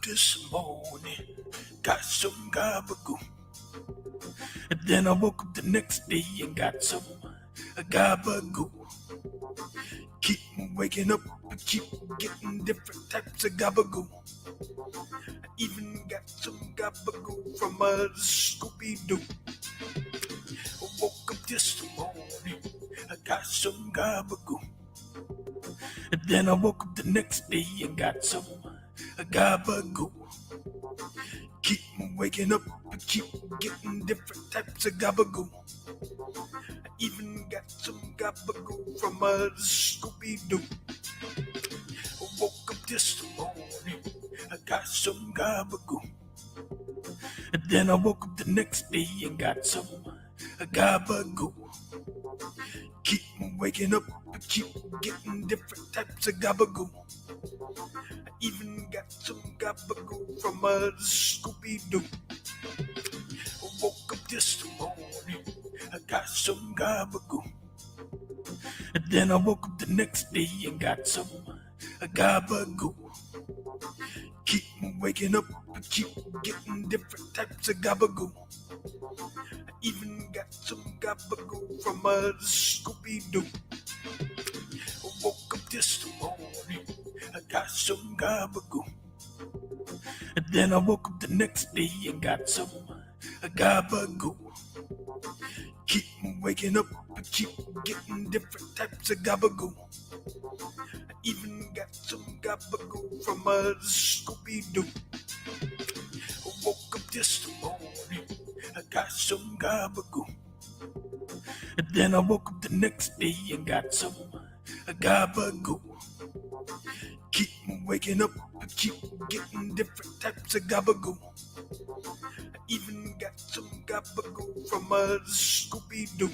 this morning, got some gabagoo. And then I woke up the next day and got some gabagoo. Keep waking up and keep getting different types of gabagoo. I even got some gabagoo from Scooby-Doo. I woke up this morning, I got some gabagoo. And then I woke up the next day and got some gabagoo. Keep waking up and keep getting different types of gabagoo. I even got some gabagoo from Scooby-Doo. I woke up this morning, I got some gabagoo. And then I woke up the next day and got some gabagoo. Keep waking up and keep getting different types of gabagoo. I even got some gabagoo from Scooby-Doo. I woke up this morning, I got some gabagoo. And then I woke up the next day and got some gabagoo. Keep waking up and keep getting different types of gabagoo. I even got some gabagoo from Scooby-Doo. I woke up this morning, I got some gabagoo. And then I woke up the next day and got some gabagoo. Keep waking up and keep getting different types of gabagoo. I even got some gabagoo from Scooby-Doo. I woke up this morning, I got some gabagoo. And then I woke up the next day and got some gabagoo. Keep waking up and keep getting different types of gabagoo. I even got some gabagoo from Scooby-Doo.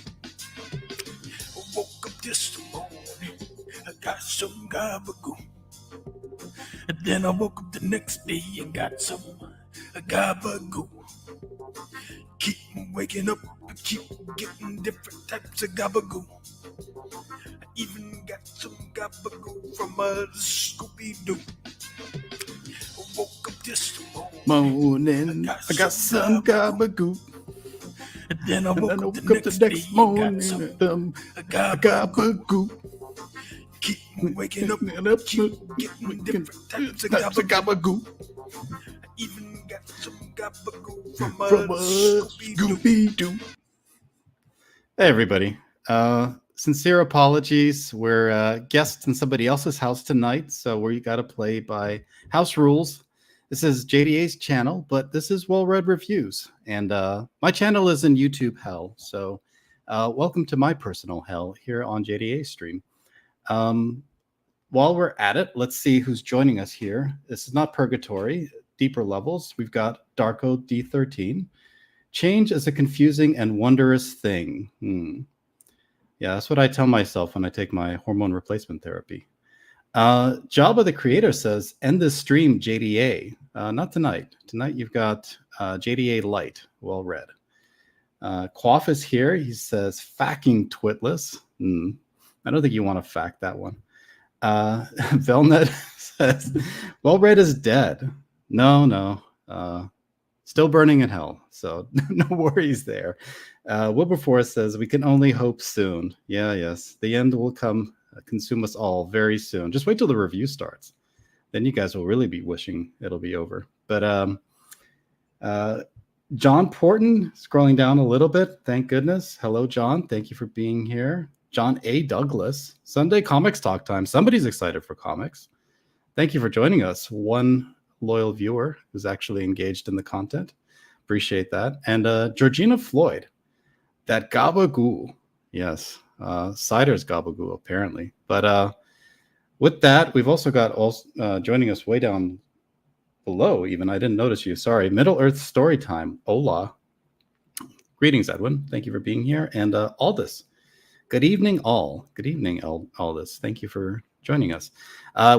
I woke up this morning, I got some gabagoo. And then I woke up the next day and got some gabagoo. Keep waking up and keep getting different types of gabagoo. I even got some gabagoo from Scooby-Doo. I woke up this morning, I got some gabagoo. And then I woke up the next next day and got morning, some gabagoo. Keep waking up and keep getting different types of gabagoo. I even got some gabagoo from Scooby-Doo. Scooby-Doo. Hey, everybody. Sincere apologies. We're guests in somebody else's house tonight, so we got to play by house rules. This is JDA's channel, but this is Well-Read Reviews. And my channel is in YouTube hell, so welcome to my personal hell here on JDA's stream. While we're at it, let's see who's joining us here. This is not Purgatory. Deeper levels. We've got Darko D13. Change is a confusing and wondrous thing. Yeah, that's what I tell myself when I take my hormone replacement therapy. Jabba the Creator says, end this stream, JDA. Not tonight. Tonight you've got JDA Light, well read. Quaff is here. He says, facking twitless. I don't think you want to fact that one. Velnet says, well read is dead. No. Still burning in hell. So no worries there. Wilberforce says, we can only hope soon. Yes. The end will come. Consume us all very soon. Just wait till the review starts. Then you guys will really be wishing it'll be over. But John Porton, scrolling down a little bit. Thank goodness. Hello, John. Thank you for being here. John A. Douglas. Sunday Comics Talk Time. Somebody's excited for comics. Thank you for joining us. One loyal viewer who's actually engaged in the content. Appreciate that. And Georgina Floyd. That gabagoo. Yes. Cider's gabagoo, apparently. But with that, we've also got joining us way down below, even. I didn't notice you. Sorry. Middle Earth Storytime. Hola. Greetings, Edwin. Thank you for being here. And Aldous. Good evening, all. Good evening, Aldous. Thank you for joining us.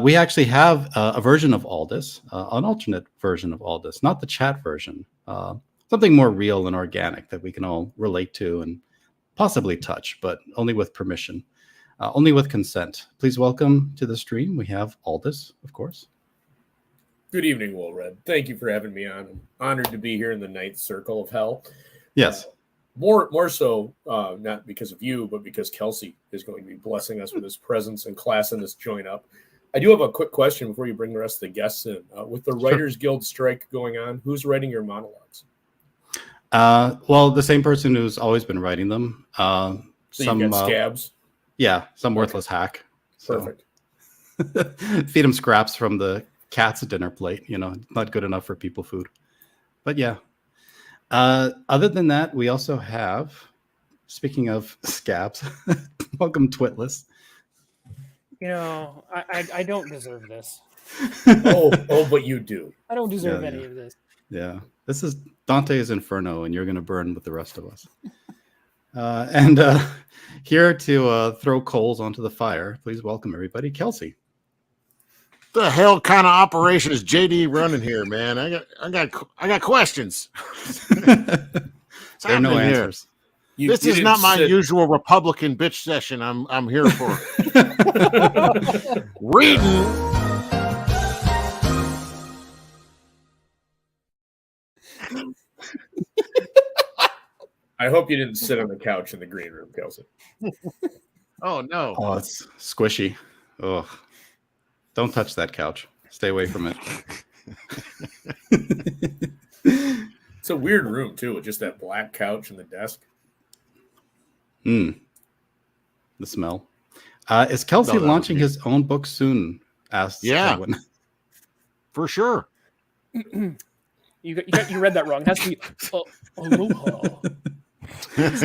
We actually have a version of Aldous, an alternate version of Aldous, not the chat version. Something more real and organic that we can all relate to and possibly touch, but only with permission, only with consent. Please welcome to the stream. We have Aldous, of course. Good evening, Will Red. Thank you for having me on. I'm honored to be here in the ninth circle of hell. Yes. More so, not because of you, but because Kelsey is going to be blessing us with his presence and classing this joint up. I do have a quick question before you bring the rest of the guests in. With the Writers Guild strike going on, who's writing your monologues? Well, the same person who's always been writing them. So some you got Scabs? Yeah, some worthless hack. Perfect. Feed him scraps from the cat's dinner plate. Not good enough for people food. But yeah. Other than that, we also have, speaking of Scabs, welcome Twitless. I don't deserve this. But you do. I don't deserve any of this. Yeah. This is Dante's Inferno, and you're going to burn with the rest of us. And here to throw coals onto the fire, please welcome everybody, Kelsey. The hell kind of operation is JD running here, man? I got questions. There are no answers. This is not my usual Republican bitch session. I'm here for reading. I hope you didn't sit on the couch in the green room, Kelsey. Oh no! Oh, it's squishy. Ugh. Don't touch that couch. Stay away from it. It's a weird room, too, with just that black couch and the desk. The smell. Is Kelsey launching his own book soon? Asked Edwin. For sure. You read that wrong. It has to be aloha. Is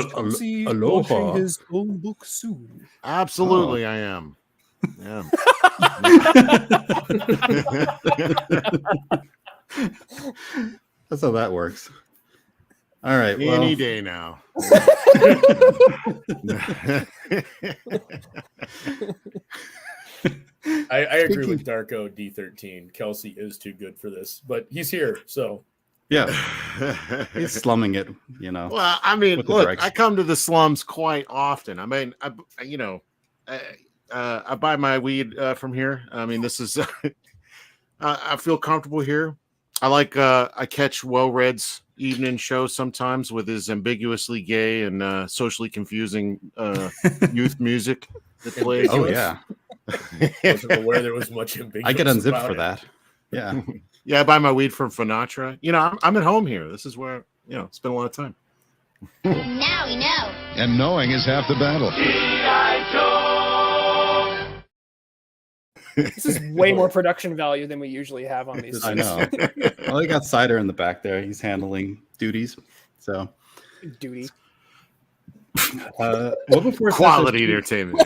Kelsey launching his own book soon? Absolutely, I am. Yeah. That's how that works. All right. Any day now. I agree with Darko D13. Kelsey is too good for this, but he's here, so. Yeah. He's slumming it, Well, I mean, look, I come to the slums quite often. I mean, I buy my weed from here. I mean, this is I feel comfortable here. I like I catch Well Red's evening show sometimes with his ambiguously gay and socially confusing youth music that plays. Oh yeah. Wasn't aware there was much ambiguous. I get unzipped for that. Yeah. Yeah, I buy my weed from Finatra. I'm at home here. This is where spend a lot of time. Now we know. And knowing is half the battle. This is way more production value than we usually have on these. I know. Well, he got Cider in the back there. He's handling duties. So duty. Wilberforce quality entertainment.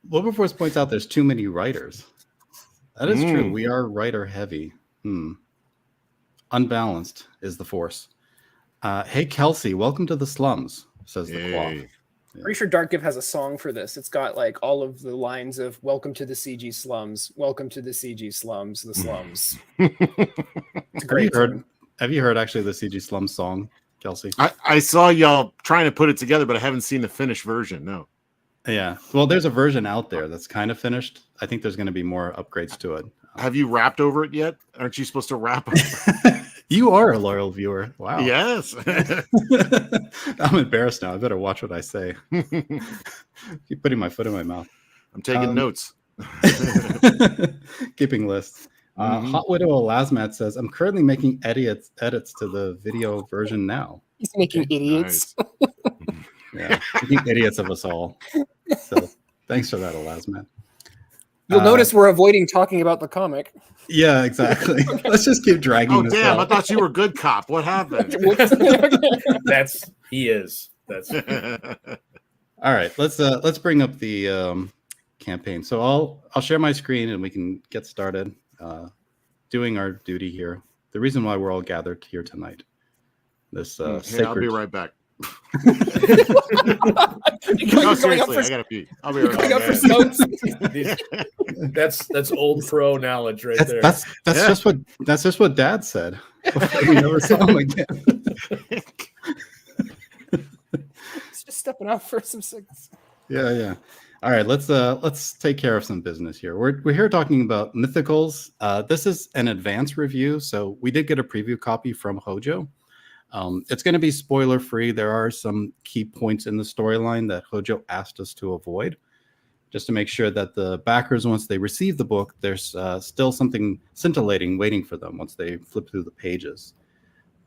Wilberforce points out there's too many writers. That is true. We are writer heavy. Unbalanced is the force. Hey, Kelsey, welcome to the slums, says the cloth. Pretty sure Dark Give has a song for this. It's got like all of the lines of "Welcome to the CG slums," "Welcome to the CG slums," the slums. It's great. Have you heard actually the CG slums song, Kelsey? I saw y'all trying to put it together, but I haven't seen the finished version. No. Yeah. Well, there's a version out there that's kind of finished. I think there's going to be more upgrades to it. Have you rapped over it yet? Aren't you supposed to rap over it? You are a loyal viewer. Wow. Yes. I'm embarrassed now. I better watch what I say. Keep putting my foot in my mouth. I'm taking notes. Keeping lists. Hot Widow Elasmat says, I'm currently making edits to the video version now. He's making idiots. Nice. Yeah, making idiots of us all. So thanks for that, Elasmat. You'll notice we're avoiding talking about the comic. Yeah, exactly. Let's just keep dragging this damn, out. I thought you were good cop. What happened? He is. That's all right. Let's bring up the campaign. So I'll share my screen and we can get started doing our duty here. The reason why we're all gathered here tonight. This sacred... I'll be right back. No, seriously, I gotta pee. I'll be right back. That's old pro knowledge right there. That's just what Dad said. We never saw him again. It's just stepping out for some seconds. Yeah. All right, let's take care of some business here. We're here talking about Mythicals. This is an advance review, so we did get a preview copy from Hojo. It's going to be spoiler free. There are some key points in the storyline that Hojo asked us to avoid, just to make sure that the backers, once they receive the book, there's still something scintillating waiting for them once they flip through the pages.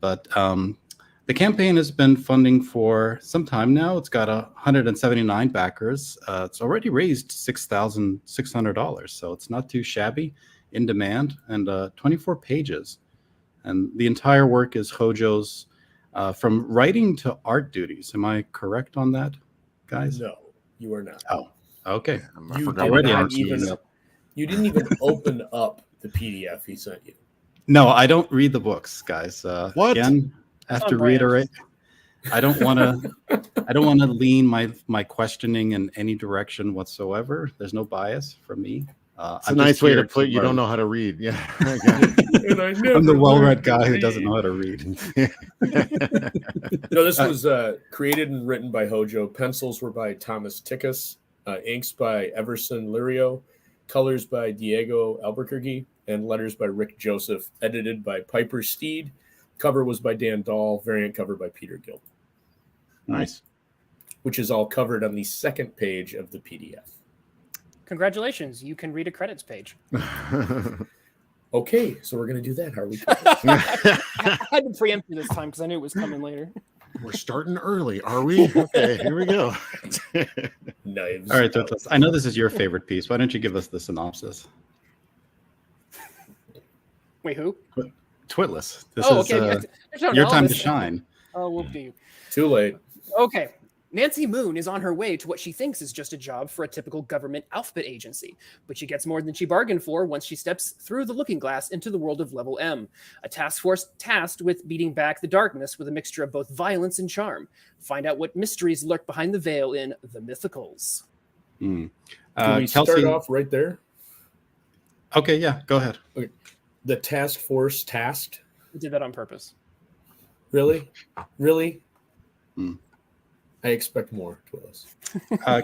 But the campaign has been funding for some time now. It's got 179 backers. It's already raised $6,600, so it's not too shabby, in demand, and 24 pages. And the entire work is Hojo's, from writing to art duties. Am I correct on that, guys? No, you are not. Oh, okay. I You forgot did what not art even. is. You didn't even open up the PDF he sent you. No, I don't read the books, guys. What? Again, I have On to brand. reiterate. I don't want to lean my questioning in any direction whatsoever. There's no bias from me. It's a nice way to put you don't know how to read. Yeah. And I never I'm the well-read learned guy to who doesn't read. know how to read. No, this was created and written by Hojo. Pencils were by Thomas Tickus. Inks by Everson Lirio. Colors by Diego Albuquerque. And letters by Rick Joseph. Edited by Piper Steed. Cover was by Dan Dahl. Variant cover by Peter Gill. Nice. Which is all covered on the second page of the PDF. Congratulations, you can read a credits page. Okay, so we're going to do that. How are we? I had to preempt you this time because I knew it was coming later. We're starting early, are we? Okay, here we go. Knives. All right, Twitless. I know this is your favorite piece. Why don't you give us the synopsis? Wait, who? Twitless. This Oh, is okay. There's no your time to novice. shine. Oh, whoop-de. Too late. Okay. Nancy Moon is on her way to what she thinks is just a job for a typical government alphabet agency, but she gets more than she bargained for once she steps through the looking glass into the world of Level M, a task force tasked with beating back the darkness with a mixture of both violence and charm. Find out what mysteries lurk behind the veil in The Mythicals. Can we start Kelsey, off right there? Okay, yeah, go ahead. The task force tasked? I did that on purpose. Really? Really? Hmm. I expect more, Twillis.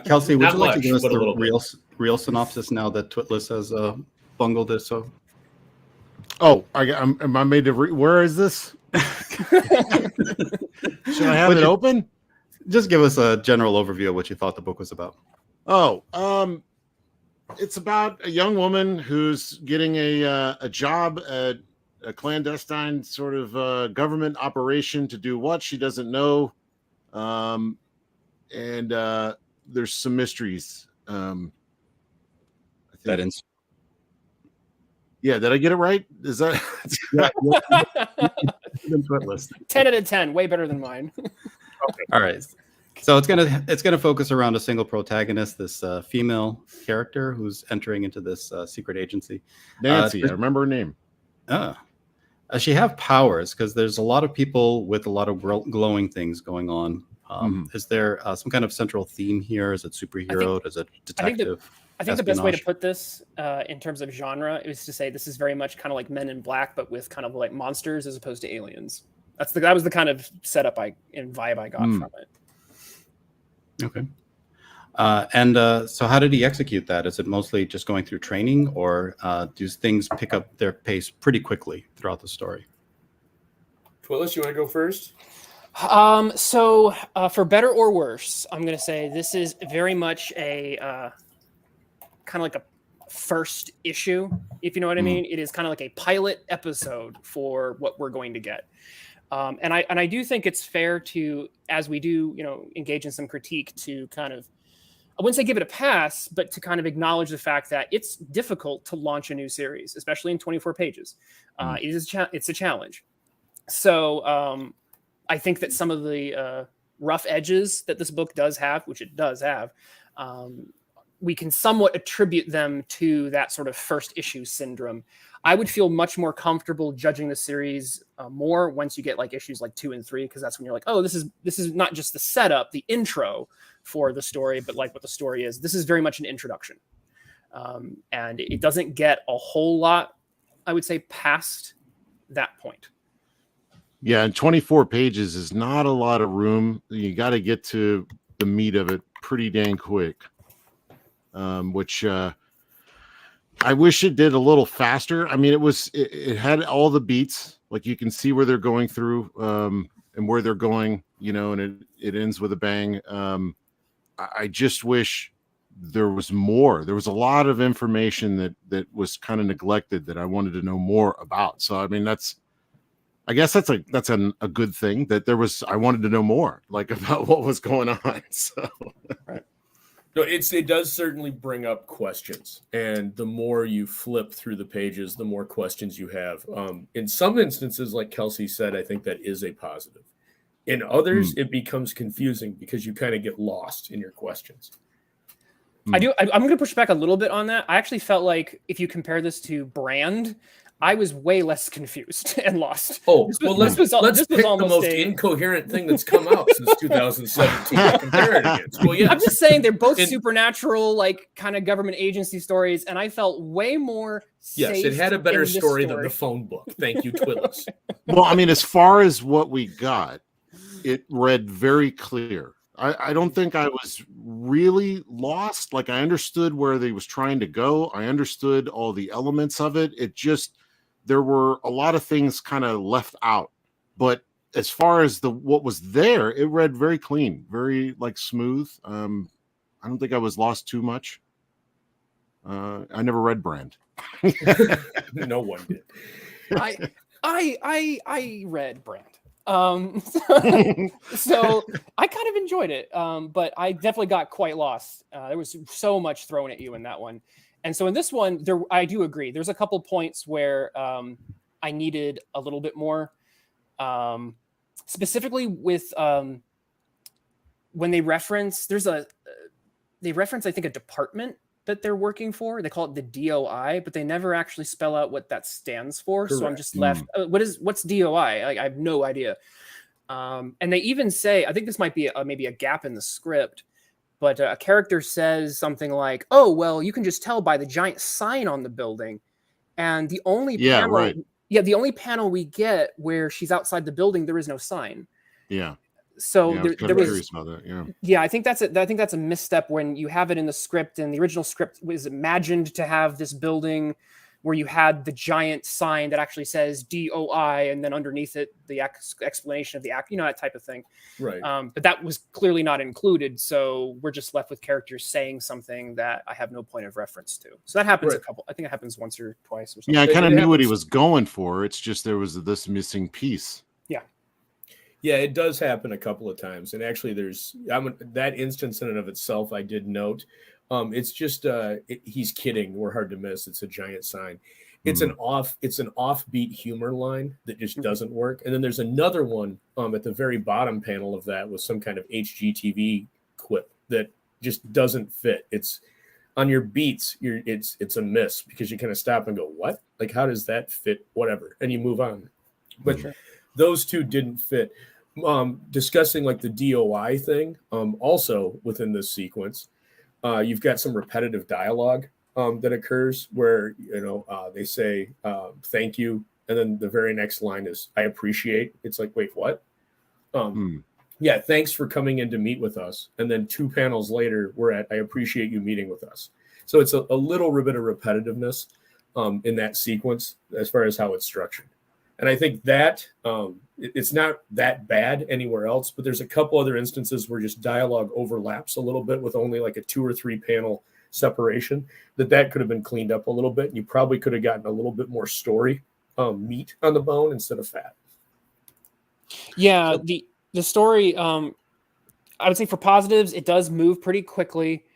Kelsey, would Not you like to much, give us but a the little bit. real synopsis now that Twitless has bungled it? So, Oh, am I made to where is this? Should I have Would it you- open? just give us a general overview of what you thought the book was about. Oh, it's about a young woman who's getting a job at a clandestine sort of government operation to do what she doesn't know, and there's some mysteries. I think, That ins- yeah, did I get it right? Is that Twitless. 10 out of 10, way better than mine. All right. So it's gonna focus around a single protagonist, this female character who's entering into this secret agency. Nancy? I remember her name. She have powers because there's a lot of people with a lot of glowing things going on. Is there some kind of central theme here? Is it superhero? Is it detective? I think the best way to espionage? put this in terms of genre is to say this is very much kind of like Men in Black, but with kind of like monsters as opposed to aliens. That was the kind of setup and vibe I got from it. Okay. So how did he execute that? Is it mostly just going through training, or do things pick up their pace pretty quickly throughout the story? Twillis, you want to go first? So for better or worse, I'm going to say this is very much a kind of like a first issue, if you know what I mean. It is kind of like a pilot episode for what we're going to get. And I do think it's fair to, as we do, engage in some critique, to kind of, I wouldn't say give it a pass, but to kind of acknowledge the fact that it's difficult to launch a new series, especially in 24 pages. It's a challenge. So I think that some of the rough edges that this book does have, which it does have, we can somewhat attribute them to that sort of first issue syndrome. I would feel much more comfortable judging the series more once you get like issues like 2 and 3, because that's when you're like, oh, this is not just the setup, the intro for the story, but like what the story is. This is very much an introduction, and it doesn't get a whole lot, I would say, past that point. Yeah, and 24 pages is not a lot of room. You got to get to the meat of it pretty dang quick. which I wish it did a little faster. I mean, it had all the beats, like you can see where they're going through and where they're going, and it ends with a bang. I just wish there was more. There was a lot of information that was kind of neglected that I wanted to know more about. So I mean, I guess that's a good thing that I wanted to know more, like, about what was going on. So right. No, it does certainly bring up questions, and the more you flip through the pages, the more questions you have. In some instances, like Kelsey said, I think that is a positive. In others, it becomes confusing because you kind of get lost in your questions. I'm going to push back a little bit on that. I actually felt like if you compare this to Brand, I was way less confused and lost. Oh, let's pick the most incoherent thing that's come out since 2017 and compare it against. Well, yes. I'm just saying they're both supernatural, like, kind of government agency stories, and I felt way more safe. Yes, it had a better story than the phone book. Thank you, Twillis. Well, I mean, as far as what we got, it read very clear. I don't think I was really lost. Like, I understood where they was trying to go. I understood all the elements of it. There were a lot of things kind of left out, but as far as what was there, it read very clean, very, like, smooth. I don't think I was lost too much. I never read Brand. No one did. I read Brand. So I kind of enjoyed it. But I definitely got quite lost. There was so much thrown at you in that one. And so in this one, I do agree. There's a couple points where I needed a little bit more, specifically with when they reference. They reference, I think, a department that they're working for. They call it the DOI, but they never actually spell out what that stands for. Correct. So I'm just left. What's DOI? I have no idea. And they even say, I think this might be maybe a gap in the script. But a character says something like, "Oh, well, you can just tell by the giant sign on the building." And the only the only panel we get where she's outside the building, there is no sign. Yeah. So yeah, there was curious about that. Yeah. Yeah, I think that's a misstep when you have it in the script, and the original script was imagined to have this building where you had the giant sign that actually says DOI, and then underneath it, the explanation of the act, that type of thing. Right. But that was clearly not included. So we're just left with characters saying something that I have no point of reference to. So that happens I think it happens once or twice or something. Yeah, I kind of knew what he was going for. It's just there was this missing piece. Yeah. Yeah, it does happen a couple of times. And actually that instance in and of itself, I did note. It's just he's kidding. We're hard to miss. It's a giant sign. It's an offbeat humor line that just doesn't work. And then there's another one at the very bottom panel of that with some kind of HGTV quip that just doesn't fit. It's on your beats. It's a miss because you kind of stop and go, what? Like, how does that fit? Whatever. And you move on. But those two didn't fit. Discussing like the DOI thing, also within this sequence, you've got some repetitive dialogue that occurs where, they say, thank you. And then the very next line is, I appreciate. It's like, wait, what? Yeah, thanks for coming in to meet with us. And then 2 panels later, we're at, I appreciate you meeting with us. So it's a little bit of repetitiveness in that sequence as far as how it's structured. And I think that it's not that bad anywhere else, but there's a couple other instances where just dialogue overlaps a little bit with only like a 2 or 3 panel separation that could have been cleaned up a little bit. And you probably could have gotten a little bit more story meat on the bone instead of fat. Yeah, so, the story, I would say for positives, it does move pretty quickly.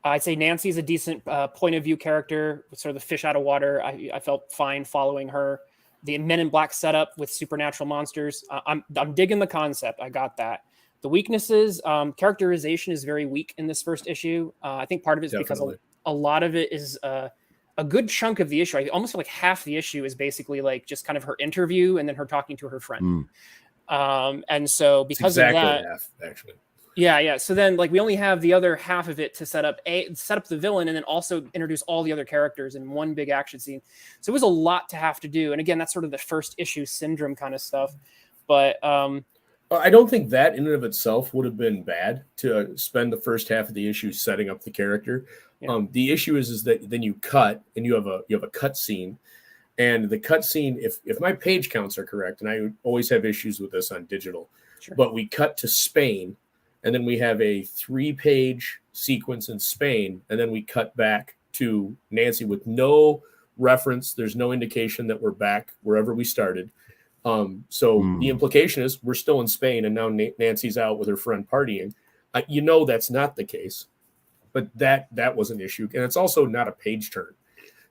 I'd say Nancy's a decent point of view character, sort of the fish out of water. I felt fine following her. The Men in Black setup with supernatural monsters. I'm digging the concept. I got that. The weaknesses, characterization is very weak in this first issue. I think part of it is because a lot of it is a good chunk of the issue. I almost feel like half the issue is basically like just kind of her interview and then her talking to her friend. And so because of that, half, actually. Yeah. So then, like, we only have the other half of it to set up the villain and then also introduce all the other characters in one big action scene. So it was a lot to have to do. And again, that's sort of the first issue syndrome kind of stuff. But I don't think that in and of itself would have been bad to spend the first half of the issue setting up the character. Yeah. The issue is that then you cut and you have a cut scene, and the cut scene, if my page counts are correct, and I always have issues with this on digital, Sure. but we cut to Spain, and then we have a 3-page sequence in Spain, and then we cut back to Nancy with no reference. There's no indication that we're back wherever we started. So the implication is we're still in Spain, and now Nancy's out with her friend partying. That's not the case, but that was an issue, and it's also not a page turn.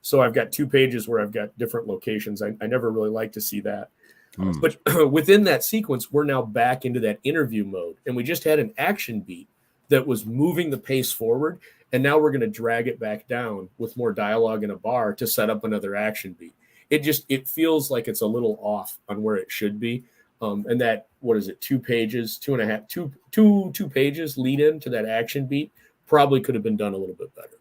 So I've got 2 pages where I've got different locations. I never really like to see that. But within that sequence, we're now back into that interview mode, and we just had an action beat that was moving the pace forward, and now we're going to drag it back down with more dialogue in a bar to set up another action beat. It feels like it's a little off on where it should be. And that, 2 pages, 2 pages lead into that action beat probably could have been done a little bit better.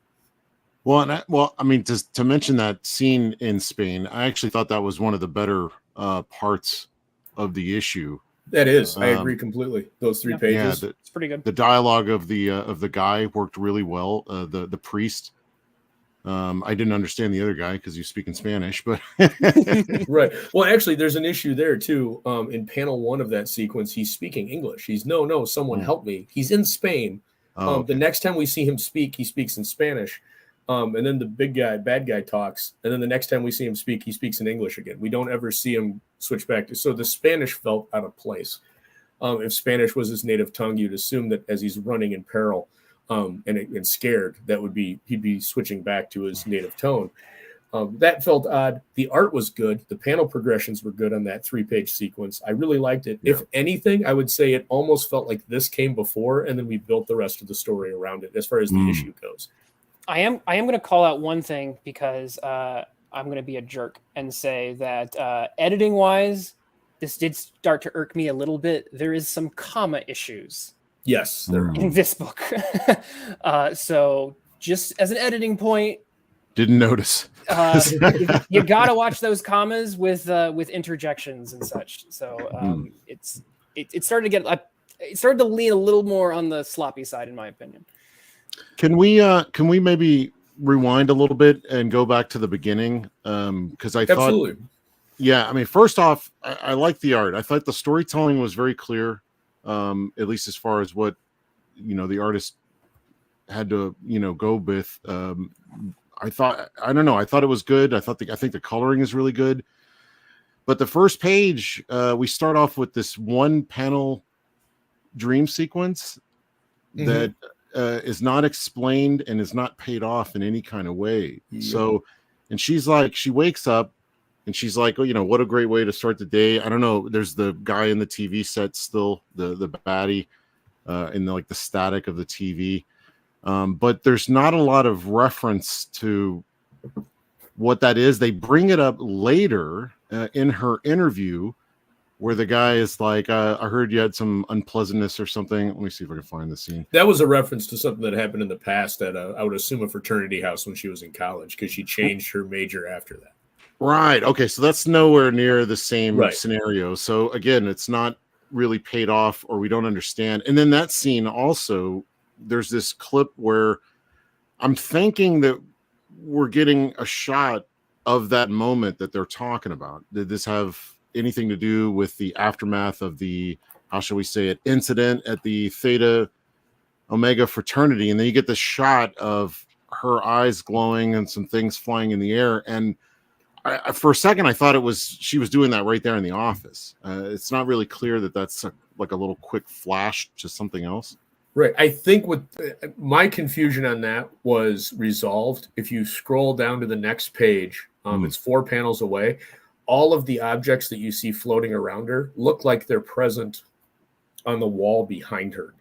Well, I mean, to mention that scene in Spain, I actually thought that was one of the better parts of the issue. That is, I agree completely. Those 3 pages, it's pretty good. The dialogue of the guy worked really well. The priest. I didn't understand the other guy because he's speaking Spanish, but right. Well, actually, there's an issue there too. In panel 1 of that sequence, he's speaking English. He's no, someone help me. He's in Spain. The next time we see him speak, he speaks in Spanish. And then the bad guy talks. And then the next time we see him speak, he speaks in English again. We don't ever see him switch back to. So the Spanish felt out of place. If Spanish was his native tongue, you'd assume that as he's running in peril and scared, he'd be switching back to his native tone. That felt odd. The art was good. The panel progressions were good on that 3-page sequence. I really liked it. Yeah. If anything, I would say it almost felt like this came before, and then we built the rest of the story around it as far as the issue goes. I am going to call out one thing because I'm going to be a jerk and say that editing wise, this did start to irk me a little bit. There is some comma issues. Yes, there are. In this book. So just as an editing point, didn't notice. You got to watch those commas with interjections and such. So it started to get it started to lean a little more on the sloppy side, in my opinion. Can we maybe rewind a little bit and go back to the beginning? Because I Absolutely. thought, yeah, I mean, first off, I like the art. I thought the storytelling was very clear, at least as far as what the artist had to go with. I thought it was good. I think the coloring is really good. But the first page, we start off with this one panel dream sequence that is not explained and is not paid off in any kind of way. Yeah. So, and she wakes up and she's like, oh, what a great way to start the day. I don't know. There's the guy in the TV set still, the baddie, in the static of the TV. But there's not a lot of reference to what that is. They bring it up later in her interview where the guy is like, I heard you had some unpleasantness or something. Let me see if I can find the scene. That was a reference to something that happened in the past at I would assume a fraternity house when she was in college, because she changed her major after that. Right. Okay. So that's nowhere near the same scenario. So again, it's not really paid off, or we don't understand. And then that scene also, there's this clip where I'm thinking that we're getting a shot of that moment that they're talking about. Did this have anything to do with the aftermath of the, how shall we say it, incident at the Theta Omega fraternity? And then you get the shot of her eyes glowing and some things flying in the air. And for a second, I thought she was doing that right there in the office. It's not really clear that that's like a little quick flash to something else. Right. I think my confusion on that was resolved. If you scroll down to the next page, it's 4 panels away. All of the objects that you see floating around her look like they're present on the wall behind her.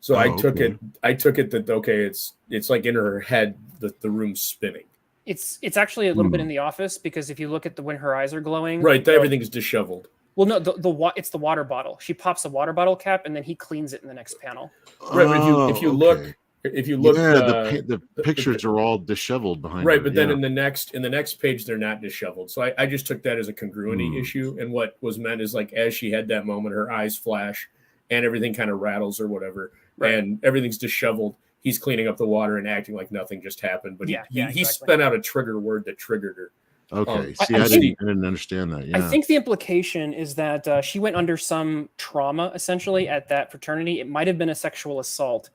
So I took it that, it's like in her head that the room's spinning. It's actually a little bit in the office, because if you look at when her eyes are glowing, right, everything is disheveled. Well, no, it's the water bottle. She pops a water bottle cap and then he cleans it in the next panel. Right, but if you look If you look, the pictures are all disheveled behind right, her, but then in the next page they're not disheveled. So I just took that as a congruity issue, and what was meant is like as she had that moment, her eyes flash, and everything kind of rattles or whatever, and everything's disheveled. He's cleaning up the water and acting like nothing just happened, but he spent out a trigger word that triggered her. Okay, I I didn't understand that. Yeah, I think the implication is that she went under some trauma essentially at that fraternity. It might have been a sexual assault.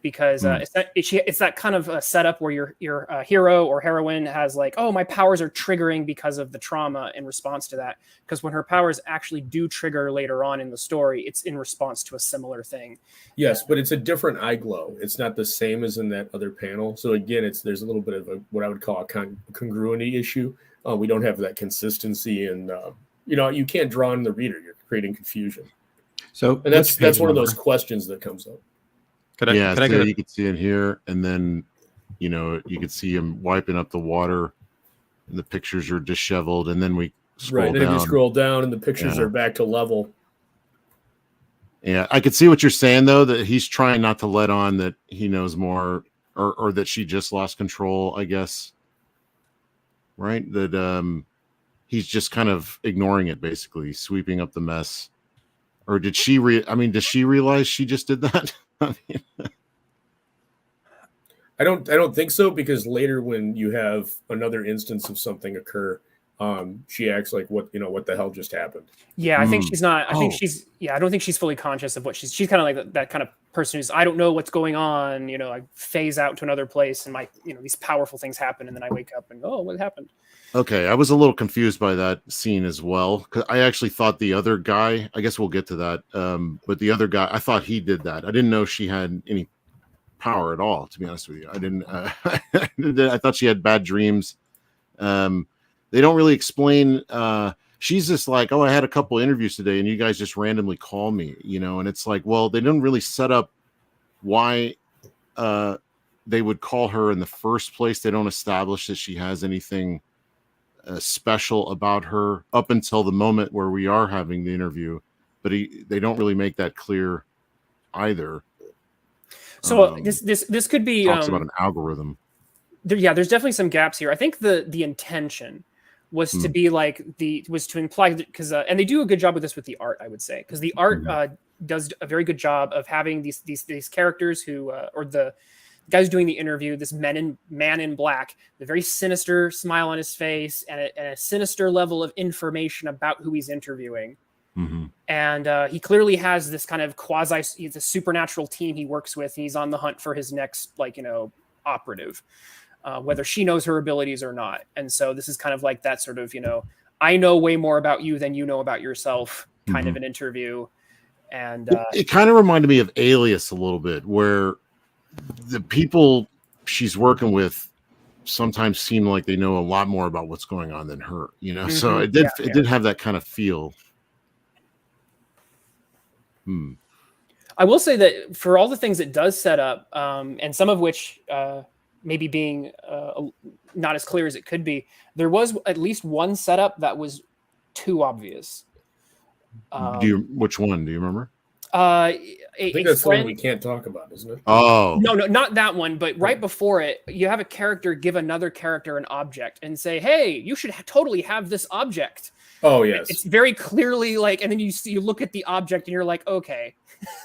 Because it's that kind of a setup where your hero or heroine has like, oh, my powers are triggering because of the trauma in response to that. Because when her powers actually do trigger later on in the story, it's in response to a similar thing. Yes, but it's a different eye glow. It's not the same as in that other panel. So again, there's a little bit of what I would call a congruity issue. We don't have that consistency, and you can't draw in the reader. You're creating confusion. So and that's one of those questions that comes up. You could see it here, and then you could see him wiping up the water, and the pictures are disheveled, and then we scroll down. Then if you scroll down, and the pictures are back to level. Yeah, I could see what you're saying though, that he's trying not to let on that he knows more, or that she just lost control, I guess. Right? That he's just kind of ignoring it, basically, sweeping up the mess. Or did she does she realize she just did that? I don't think so, because later when you have another instance of something occur, she acts like what the hell just happened. Yeah, I think she's not. I think she's. Yeah, I don't think she's fully conscious of what she's. She's kind of like that kind of person who's. I don't know what's going on. I phase out to another place, and these powerful things happen, and then I wake up and what happened? Okay, I was a little confused by that scene as well, because I actually thought the other guy. I guess we'll get to that. But the other guy, I thought he did that. I didn't know she had any power at all. To be honest with you, I didn't. I thought she had bad dreams. They don't really explain. She's just like, oh, I had a couple interviews today, and you guys just randomly call me, and it's like, well, they didn't really set up why they would call her in the first place. They don't establish that she has anything special about her up until the moment where we are having the interview, but they don't really make that clear either. So this could be talks about an algorithm. There's definitely some gaps here. I think the intention was to be like was to imply, because and they do a good job with this with the art, I would say, because the art does a very good job of having these characters who or the guys doing the interview, this man in black, the very sinister smile on his face, and a sinister level of information about who he's interviewing. Mm-hmm. And he clearly has this kind of he's a supernatural team he works with, and he's on the hunt for his next operative, whether she knows her abilities or not. And so this is kind of like that sort of I know way more about you than you know about yourself kind of an interview. And it kind of reminded me of Alias a little bit, where the people she's working with sometimes seem like they know a lot more about what's going on than her, So it did have that kind of feel. I will say that for all the things it does set up, and some of which maybe being not as clear as it could be, there was at least one setup that was too obvious. Which one do you remember? I think that's the one we can't talk about, isn't it? Oh, no, not that one. But right before it, you have a character give another character an object and say, "Hey, you should totally have this object." Oh yes, it's very clearly and then you look at the object and you're like, okay,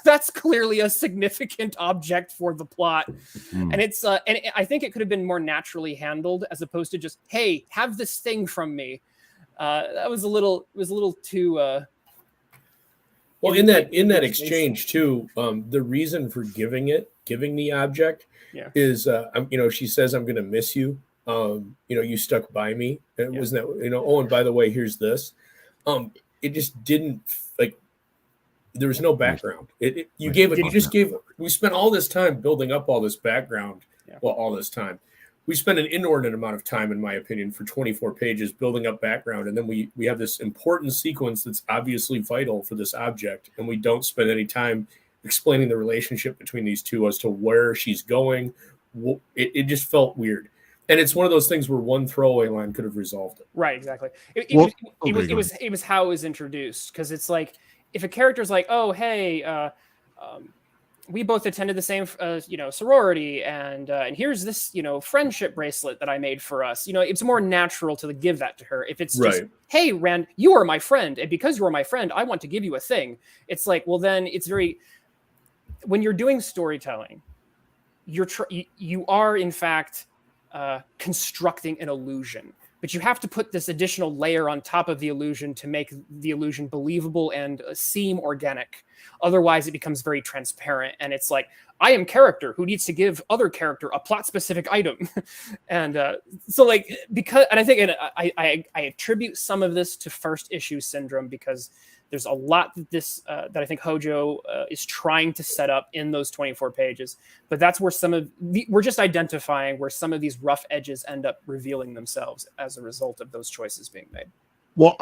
that's clearly a significant object for the plot, and it's and I think it could have been more naturally handled as opposed to just, "Hey, have this thing from me." That was a little too. Well, in that exchange too, the reason for giving the object is, she says, "I'm going to miss you. You stuck by me." And it wasn't that, oh, and by the way, here's this. It just didn't there was no background. We spent all this time building up all this background. Yeah. Well, all this time. We spent an inordinate amount of time, in my opinion, for 24 pages building up background. And then we have this important sequence that's obviously vital for this object. And we don't spend any time explaining the relationship between these two as to where she's going. It just felt weird. And it's one of those things where one throwaway line could have resolved it. Right, exactly. It was how it was introduced. Because it's like, if a character's like, oh, hey, we both attended the same, sorority, and here's this, friendship bracelet that I made for us. It's more natural to give that to her. If it's just, Right. hey, Rand, you are my friend, and because you are my friend, I want to give you a thing. It's like, well, then it's very. When you're doing storytelling, you are in fact constructing an illusion, but you have to put this additional layer on top of the illusion to make the illusion believable and seem organic. Otherwise it becomes very transparent, and it's like, I am character who needs to give other character a plot specific item. And so like, because, and I think I attribute some of this to first issue syndrome, because there's a lot that I think Hojo is trying to set up in those 24 pages, but that's where we're just identifying where some of these rough edges end up revealing themselves as a result of those choices being made. Well,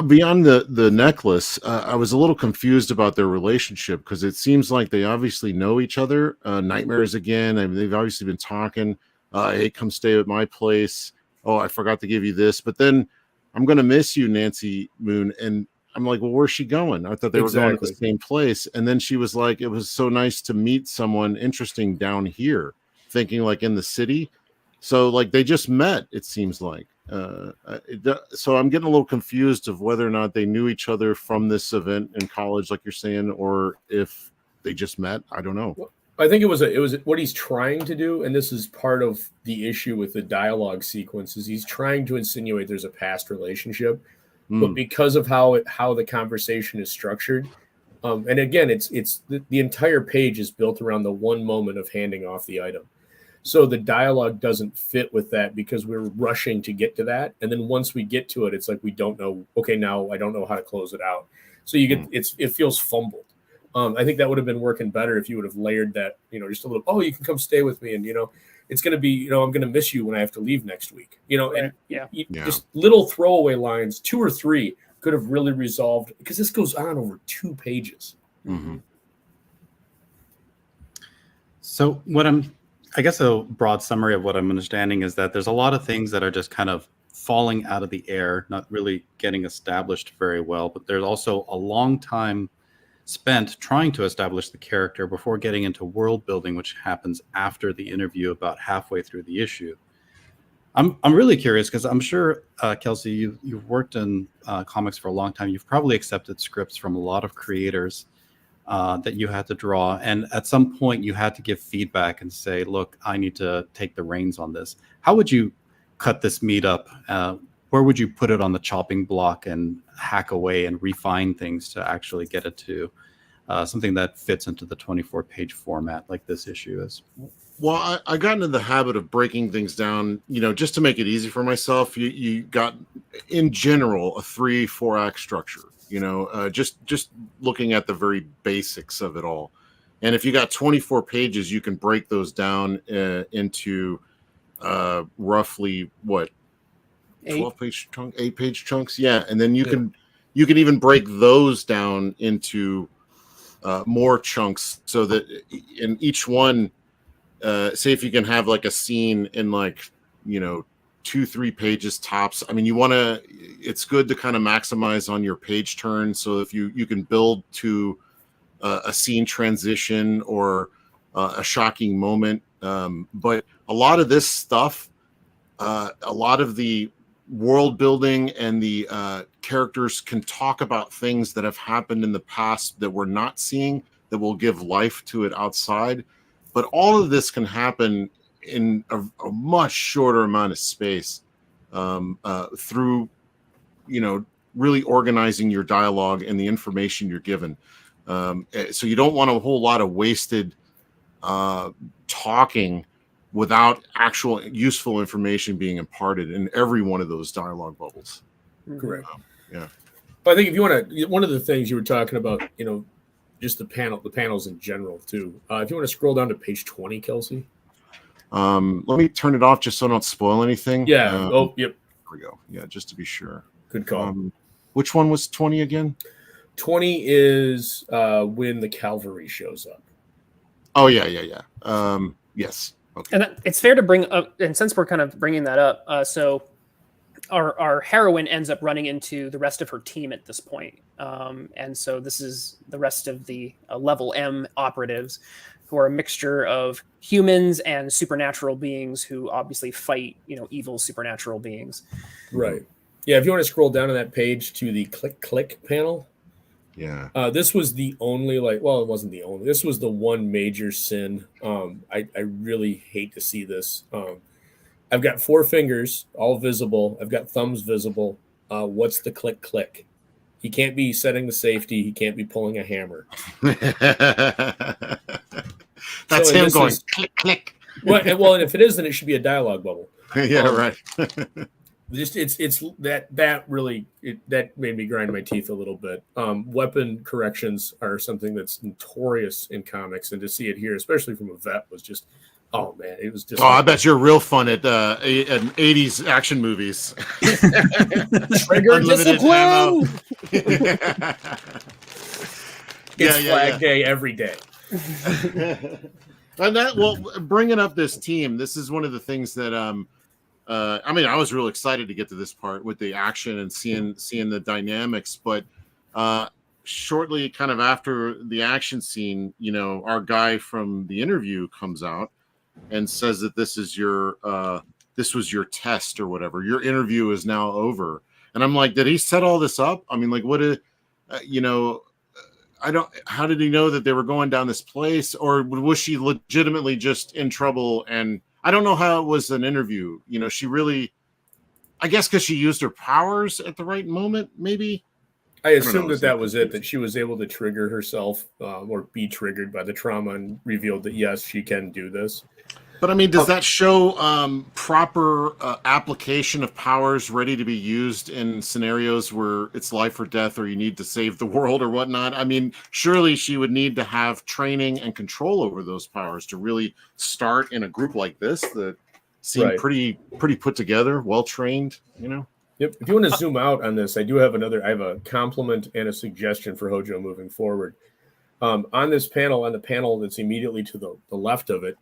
beyond the necklace, I was a little confused about their relationship, because it seems like they obviously know each other. Nightmares again. I mean, they've obviously been talking. Hey, come stay at my place. Oh, I forgot to give you this. But then, I'm going to miss you, Nancy Moon. And I'm like, well, where's she going? I thought they were going to the same place. And then she was like, it was so nice to meet someone interesting down here, thinking like in the city. So like they just met, it seems like. So I'm getting a little confused of whether or not they knew each other from this event in college, like you're saying, or if they just met. I don't know. I think it was what he's trying to do, and this is part of the issue with the dialogue sequence, is he's trying to insinuate there's a past relationship, but because of how the conversation is structured, and again, it's the entire page is built around the one moment of handing off the item. So the dialogue doesn't fit with that because we're rushing to get to that. And then once we get to it, it's like we don't know, okay, now I don't know how to close it out. So you get it feels fumbled. I think that would have been working better if you would have layered that, just a little, oh, you can come stay with me. And, it's going to be, I'm going to miss you when I have to leave next week, and just little throwaway lines, 2 or 3 could have really resolved, because this goes on over 2 pages. Mm-hmm. So I guess a broad summary of what I'm understanding is that there's a lot of things that are just kind of falling out of the air, not really getting established very well, but there's also a long time spent trying to establish the character before getting into world building, which happens after the interview about halfway through the issue. I'm really curious, because I'm sure, Kelsey, you've worked in comics for a long time. You've probably accepted scripts from a lot of creators that you had to draw, and at some point you had to give feedback and say, look, I need to take the reins on this. How would you cut this meat up? Where would you put it on the chopping block and hack away and refine things to actually get it to something that fits into the 24-page format like this issue is? Well, I got into the habit of breaking things down, just to make it easy for myself. You got, in general, a 3-4 act structure, just looking at the very basics of it all. And if you got 24 pages, you can break those down into roughly what? 8-page chunks. Yeah. And then you can even break those down into more chunks, so that in each one, say if you can have like a scene in 2-3 pages tops. I mean, it's good to kind of maximize on your page turn. So if you can build to a scene transition or a shocking moment. But a lot of this stuff, a lot of the world building and the characters can talk about things that have happened in the past that we're not seeing, that will give life to it outside. But all of this can happen in a much shorter amount of space through, really organizing your dialogue and the information you're given. So you don't want a whole lot of wasted talking without actual useful information being imparted in every one of those dialogue bubbles. Correct. Yeah. But I think if you want to, one of the things you were talking about, just the panels in general too. If you want to scroll down to page 20, Kelsey. Let me turn it off just so I don't spoil anything. Yeah. Yep. Here we go. Yeah, just to be sure. Good call. Which one was 20 again? 20 is when the cavalry shows up. Oh, yeah. Yes. Okay. And it's fair to bring up, and since we're kind of bringing that up, so our heroine ends up running into the rest of her team at this point. And so this is the rest of the level M operatives, who are a mixture of humans and supernatural beings who obviously fight, evil supernatural beings. Right. Yeah, if you want to scroll down on that page to the click panel. Yeah. This was the only it wasn't the only. This was the one major sin. I really hate to see this. I've got 4 fingers, all visible. I've got thumbs visible. What's the click? He can't be setting the safety. He can't be pulling a hammer. That's him going click. Well, and if it is, then it should be a dialogue bubble. Yeah, right. Just it's that really that made me grind my teeth a little bit. Weapon corrections are something that's notorious in comics, and to see it here, especially from a vet, was just it was just. Oh, I bet you're real fun at 80s action movies. Trigger discipline. It's Flag Day every day. And bringing up this team, this is one of the things that I was real excited to get to this part with the action and seeing the dynamics, but shortly kind of after the action scene, our guy from the interview comes out and says that this was your test or whatever. Your interview is now over. And I'm like, did he set all this up? I mean, like, how did he know that they were going down this place, or was she legitimately just in trouble? And I don't know how it was an interview. She really, I guess, because she used her powers at the right moment, maybe. I assumed that was it, that she was able to trigger herself or be triggered by the trauma and revealed that, yes, she can do this. But I mean, does that show proper application of powers ready to be used in scenarios where it's life or death, or you need to save the world or whatnot? I mean, surely she would need to have training and control over those powers to really start in a group like this that seem pretty put together, well trained. Yep. If you want to zoom out on this, I have a compliment and a suggestion for Hojo moving forward. On this panel, on the panel that's immediately to the left of it,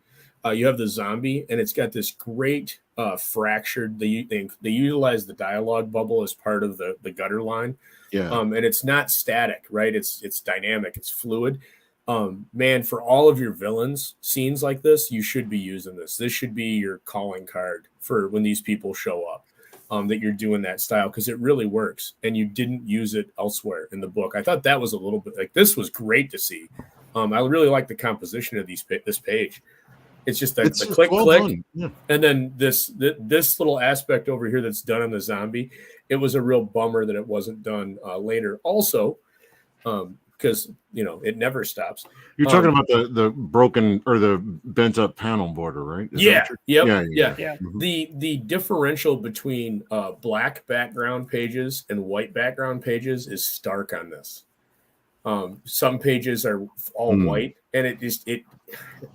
you have the zombie, and it's got this great fractured. They utilize the dialogue bubble as part of the gutter line. Yeah. And it's not static, right? It's dynamic. It's fluid. Man, for all of your villains scenes like this, you should be using this. This should be your calling card for when these people show up. That you're doing that style, because it really works, and you didn't use it elsewhere in the book. I thought that was a little bit this was great to see. I really like the composition of this page. It's just the click, yeah. And then this little aspect over here that's done on the zombie. It was a real bummer that it wasn't done later. Also, because it never stops. You're talking about the broken or the bent up panel border, right? Yeah. Yeah. Mm-hmm. The differential between black background pages and white background pages is stark on this. Some pages are all white, and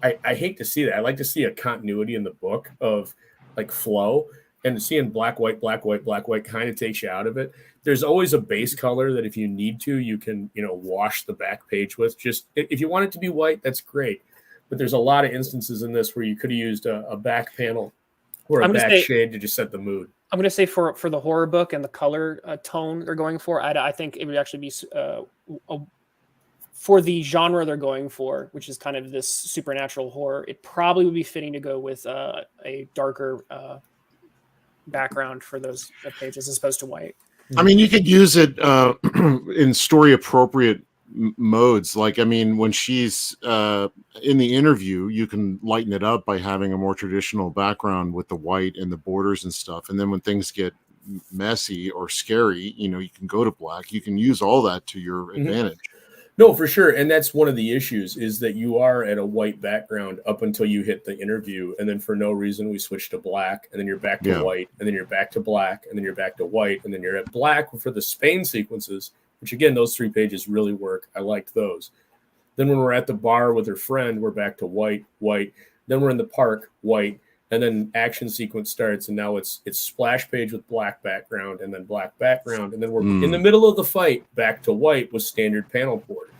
I hate to see that. I like to see a continuity in the book of like flow, and seeing black, white kind of takes you out of it. There's always a base color that if you need to, you can, wash the back page with. Just if you want it to be white, that's great. But there's a lot of instances in this where you could have used a back panel or a back shade to just set the mood. I'm going to say for the horror book and the color tone they're going for, I think it would actually be for the genre they're going for, which is kind of this supernatural horror. It probably would be fitting to go with a darker background for those pages as opposed to white. I mean, you could use it in story appropriate modes. Like, I mean, when she's in the interview, you can lighten it up by having a more traditional background with the white and the borders and stuff. And then when things get messy or scary, you can go to black. You can use all that to your advantage. No, for sure. And that's one of the issues, is that you are at a white background up until you hit the interview. And then for no reason, we switch to black, and then you're back to white, and then you're back to black, and then you're back to white, and then you're at black for the Spain sequences, which again, those 3 pages really work. I liked those. Then when we're at the bar with her friend, we're back to white. Then we're in the park, white. And then action sequence starts, and now it's splash page with black background, and then black background, and then we're in the middle of the fight, back to white with standard panel border.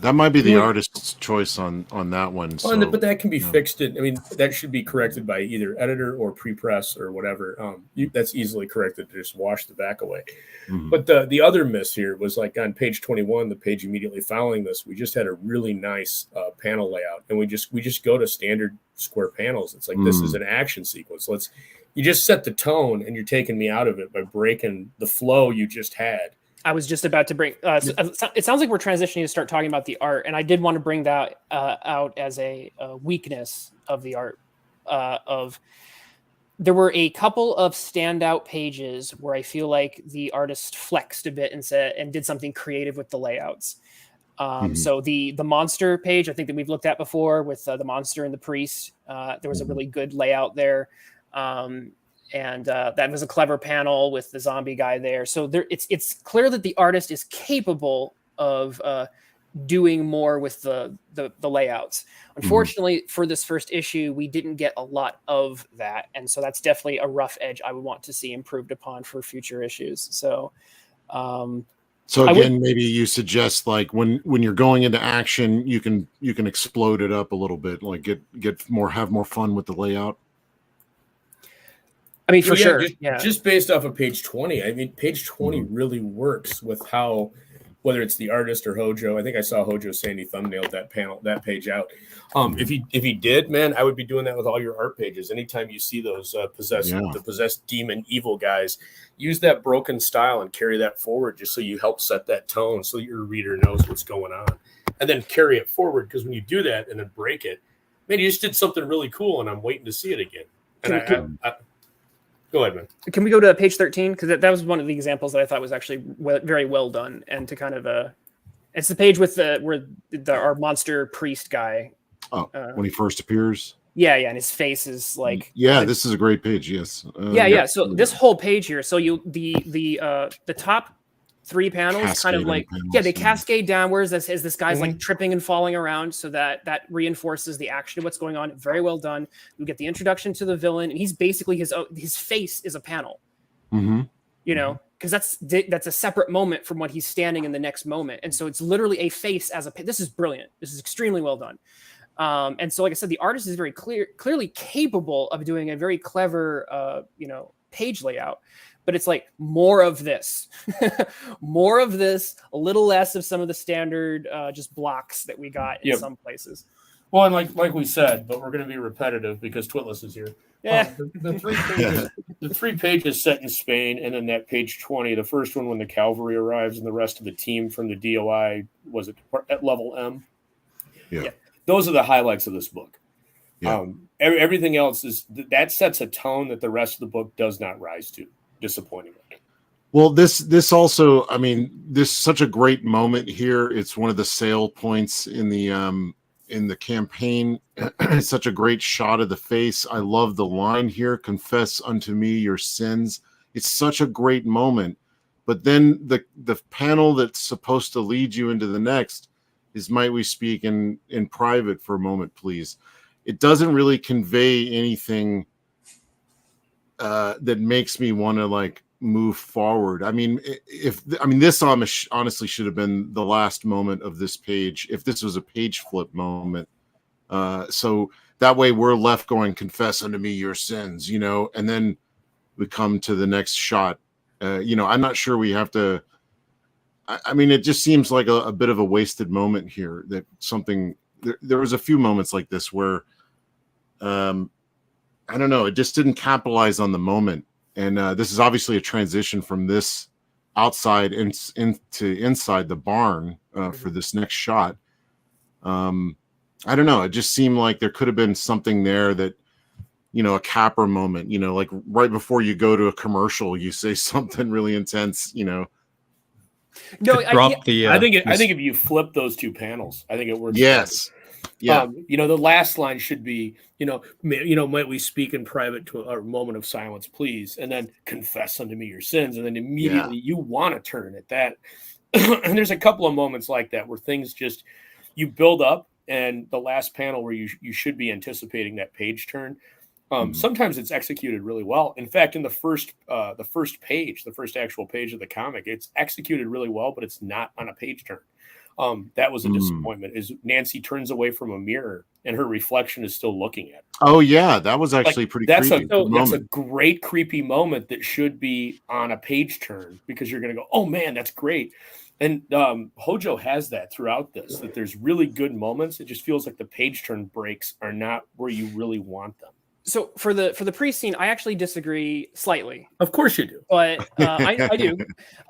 That might be the artist's choice on that one. Well, So, but that can be yeah. fixed. That should be corrected by either editor or pre-press or whatever. That's easily corrected to just wash the back away. Mhm. But the other miss here was like on page 21, the page immediately following this, we just had a really nice panel layout, and we just go to standard square panels. It's like this is an action sequence. You just set the tone, and you're taking me out of it by breaking the flow you just had. I was just about to bring. It sounds like we're transitioning to start talking about the art, and I did want to bring that out as a weakness of the art. There were a couple of standout pages where I feel like the artist flexed a bit and did something creative with the layouts. So the monster page, I think that we've looked at before with the monster and the priest. There was a really good layout there. And that was a clever panel with the zombie guy there. So it's clear that the artist is capable of doing more with the layouts. Unfortunately, for this first issue, we didn't get a lot of that, and so that's definitely a rough edge I would want to see improved upon for future issues. So, maybe you suggest like when you're going into action, you can explode it up a little bit, like have more fun with the layout. I mean, for sure. Just based off of page 20. I mean, page 20 really works with how, whether it's the artist or Hojo. I think I saw Hojo saying he thumbnailed that page out. If he did, man, I would be doing that with all your art pages. Anytime you see those the possessed demon evil guys, use that broken style and carry that forward, just so you help set that tone, so your reader knows what's going on, and then carry it forward. Because when you do that and then break it, man, you just did something really cool, and I'm waiting to see it again. And go ahead, man. Can we go to page 13? Because that was one of the examples that I thought was actually very well done. And to kind of it's the page with our monster priest guy. When he first appears. Yeah, and his face is like. Yeah, this is a great page. Yes. So this whole page here. So the top three panels kind of like they cascade downwards as this guy's like tripping and falling around, so that reinforces the action of what's going on. Very well done. We get the introduction to the villain, and he's basically his face is a panel. You know, because that's a separate moment from when he's standing in the next moment, and so it's literally a face as a. This is brilliant. This is extremely well done. And so, like I said, the artist is very clearly capable of doing a very clever, page layout. But it's like more of this, more of this, a little less of some of the standard just blocks that we got in some places. Well, and like we said, but we're going to be repetitive because Twitless is here. Yeah. The three pages set in Spain, and then that page 20, the first one when the cavalry arrives and the rest of the team from the DOI, was it at level M? Yeah. Those are the highlights of this book. Yeah. Everything else that sets a tone that the rest of the book does not rise to. Disappointingly. Well, this also, I mean, this is such a great moment here. It's one of the sale points in the campaign. It's such a great shot of the face. I love the line here, "Confess unto me your sins." It's such a great moment. But then the panel that's supposed to lead you into the next is, "Might we speak in private for a moment, please?" It doesn't really convey anything that makes me want to like move forward. I mean, this honestly should have been the last moment of this page if this was a page flip moment. So that way we're left going, "Confess unto me your sins," and then we come to the next shot. I'm not sure we have to. I mean, it just seems like a bit of a wasted moment here. That something there was a few moments like this where. I don't know. It just didn't capitalize on the moment. And this is obviously a transition from this outside into inside the barn for this next shot. I don't know. It just seemed like there could have been something there that, a capper moment, like right before you go to a commercial, you say something really intense, No, I think if you flip those two panels, I think it works. Yes. Yeah. The last line should be, might we speak in private to a moment of silence, please, and then "confess unto me your sins," and then immediately you want to turn at that. And there's a couple of moments like that where things just you build up, and the last panel where you should be anticipating that page turn. Sometimes it's executed really well. In fact, in the first actual page of the comic, it's executed really well, but it's not on a page turn. That was a disappointment. Is Nancy turns away from a mirror and her reflection is still looking at her. Oh yeah, that was actually pretty creepy. That's a great creepy moment that should be on a page turn, because you're going to go, oh man, that's great. And Hojo has that throughout this, that there's really good moments. It just feels like the page turn breaks are not where you really want them. So for the priest scene, I actually disagree slightly. Of course you do, but I do.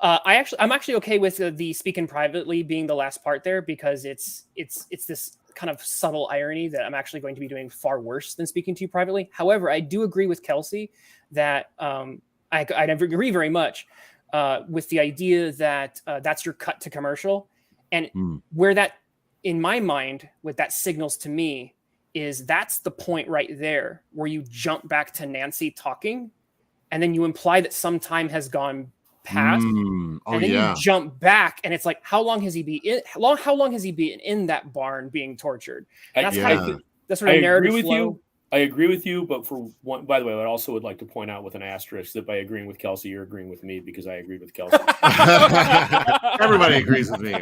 I'm actually okay with the speaking privately being the last part there, because it's this kind of subtle irony that I'm actually going to be doing far worse than speaking to you privately. However, I do agree with Kelsey that I agree very much with the idea that that's your cut to commercial, and where that, in my mind, what that signals to me is that's the point right there where you jump back to Nancy talking, and then you imply that some time has gone past, and then you jump back, and it's like, how long has he been in? How long has he been in that barn being tortured? And that's that's sort of narrative flow. I agree with you, but for one, by the way, I also would like to point out with an asterisk that by agreeing with Kelsey, you're agreeing with me, because I agreed with Kelsey. Everybody agrees with me.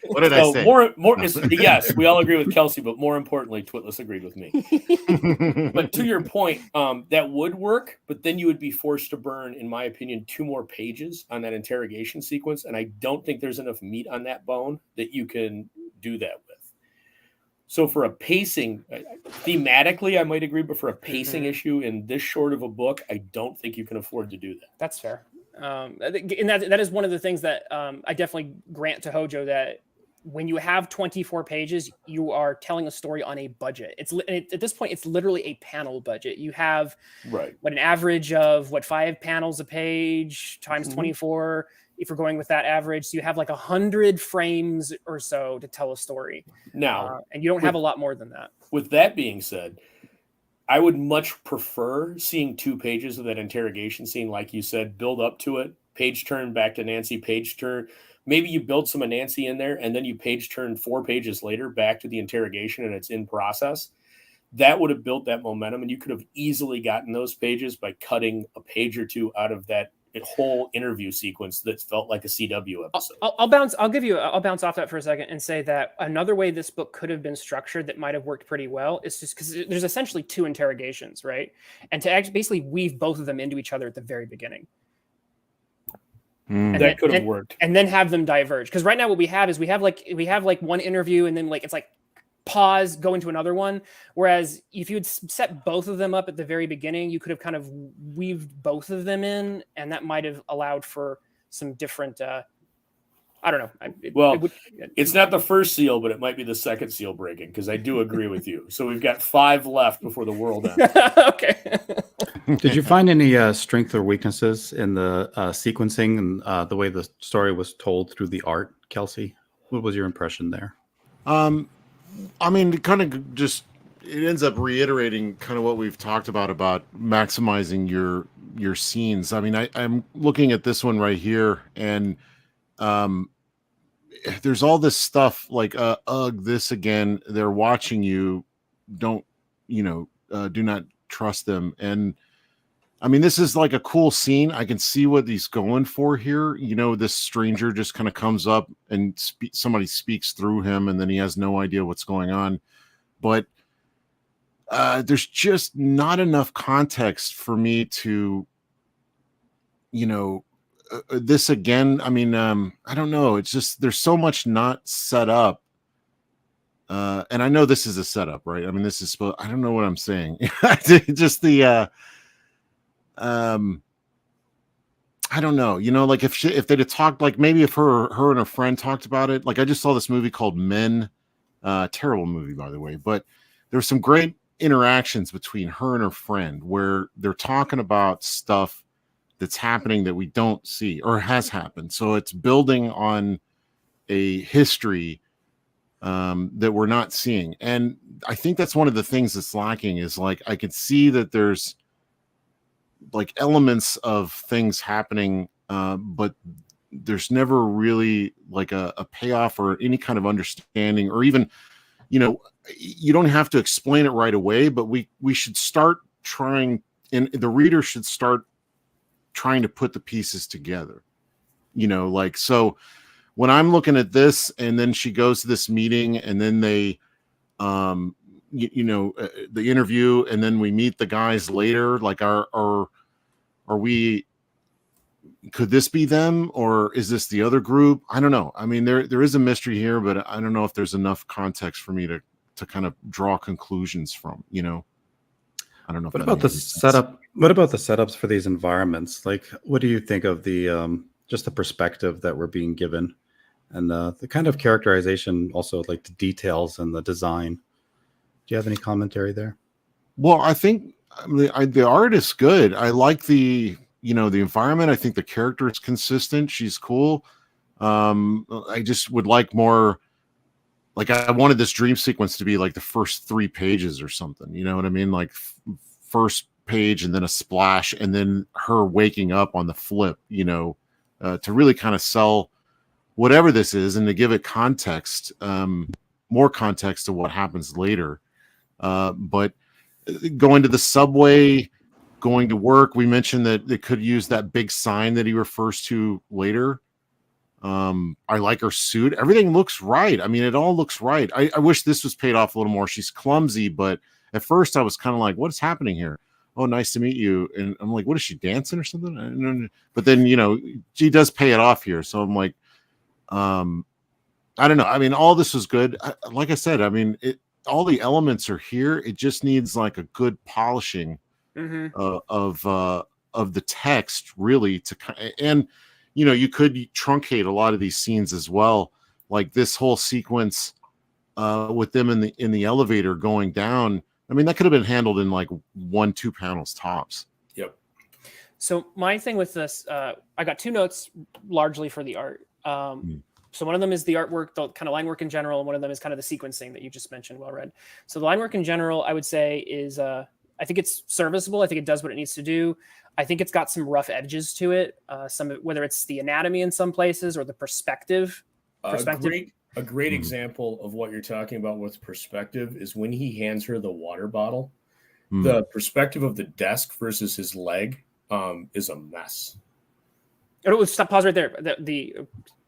What did I say? Yes, we all agree with Kelsey, but more importantly, Twitless agreed with me. But to your point, that would work, but then you would be forced to burn, in my opinion, 2 more pages on that interrogation sequence, and I don't think there's enough meat on that bone that you can do that with. So for a pacing, thematically, I might agree, but for a pacing issue in this short of a book, I don't think you can afford to do that. That's fair. And that is one of the things that I definitely grant to Hojo, that when you have 24 pages, you are telling a story on a budget. At this point, it's literally a panel budget. You have an average of 5 panels a page times 24. If you're going with that average, so you have like 100 frames or so to tell a story. Now, and you don't have a lot more than that. With that being said, I would much prefer seeing 2 pages of that interrogation scene, like you said, build up to it, page turn back to Nancy, page turn. Maybe you build some of Nancy in there, and then you page turn 4 pages later back to the interrogation, and it's in process. That would have built that momentum, and you could have easily gotten those pages by cutting a page or 2 out of that whole interview sequence that felt like a CW episode. I'll bounce off that for a second and say that another way this book could have been structured that might have worked pretty well is just because there's essentially 2 interrogations, right? And to actually basically weave both of them into each other at the very beginning. That could have worked. And then have them diverge. Because right now what we have is we have one interview, and then it's like pause, go into another one. Whereas if you had set both of them up at the very beginning, you could have kind of weaved both of them in, and that might have allowed for some different, I don't know. It's not the first seal, but it might be the second seal breaking, because I do agree with you. So we've got 5 left before the world ends. Okay. Did you find any strengths or weaknesses in the sequencing and the way the story was told through the art, Kelsey? What was your impression there? I mean, it kind of it ends up reiterating kind of what we've talked about maximizing your scenes. I mean, I'm looking at this one right here, and there's all this stuff like, this again, they're watching you, don't, do not trust them. And I mean, this is like a cool scene. I can see what he's going for here. This stranger just kind of comes up and somebody speaks through him, and then he has no idea what's going on. But there's just not enough context for me to, this again. I mean, I don't know. It's just, there's so much not set up. And I know this is a setup, right? I mean, I don't know what I'm saying. Just the, I don't know, like if they'd have talked, like maybe if her and her friend talked about it. Like I just saw this movie called Men, terrible movie, by the way, but there were some great interactions between her and her friend where they're talking about stuff that's happening that we don't see or has happened. So it's building on a history that we're not seeing. And I think that's one of the things that's lacking is, like, I could see that there's like elements of things happening, but there's never really like a payoff or any kind of understanding, or even, you don't have to explain it right away, but we should start trying, and the reader should start trying to put the pieces together, like, so when I'm looking at this, and then she goes to this meeting, and then they, the interview, and then we meet the guys later. Like, are we? Could this be them, or is this the other group? I don't know. I mean, there is a mystery here, but I don't know if there's enough context for me to kind of draw conclusions from. I don't know. What about the setup? What about the setups for these environments? Like, what do you think of the just the perspective that we're being given, and the kind of characterization, also like the details and the design? Do you have any commentary there? Well, I think the art is good. I like the environment. I think the character is consistent. She's cool. I just would like more. Like, I wanted this dream sequence to be like the first 3 pages or something. You know what I mean? Like first page and then a splash and then her waking up on the flip, to really kind of sell whatever this is and to give it context, more context to what happens later. But going to the subway, going to work, we mentioned that they could use that big sign that he refers to later. I like her suit. Everything looks right. I mean, it all looks right. I wish this was paid off a little more. She's clumsy, but at first I was kind of like, what's happening here? Oh, nice to meet you. And I'm like, what is she, dancing or something? But then, she does pay it off here. So I'm like, I don't know. I mean, all this was good. Like I said, I mean, all the elements are here. It just needs like a good polishing of the text, really, and you could truncate a lot of these scenes as well, like this whole sequence with them in the elevator going down. I mean, that could have been handled in like 1-2 panels tops. Yep. So my thing with this, I got 2 notes largely for the art. So one of them is the artwork, the kind of line work in general, and one of them is kind of the sequencing that you just mentioned. Well read. So the line work in general, I would say, is I think it's serviceable. I think it does what it needs to do. I think it's got some rough edges to it. Whether it's the anatomy in some places or the perspective. A great example of what you're talking about with perspective is when he hands her the water bottle. The perspective of the desk versus his leg is a mess. Oh, pause right there. The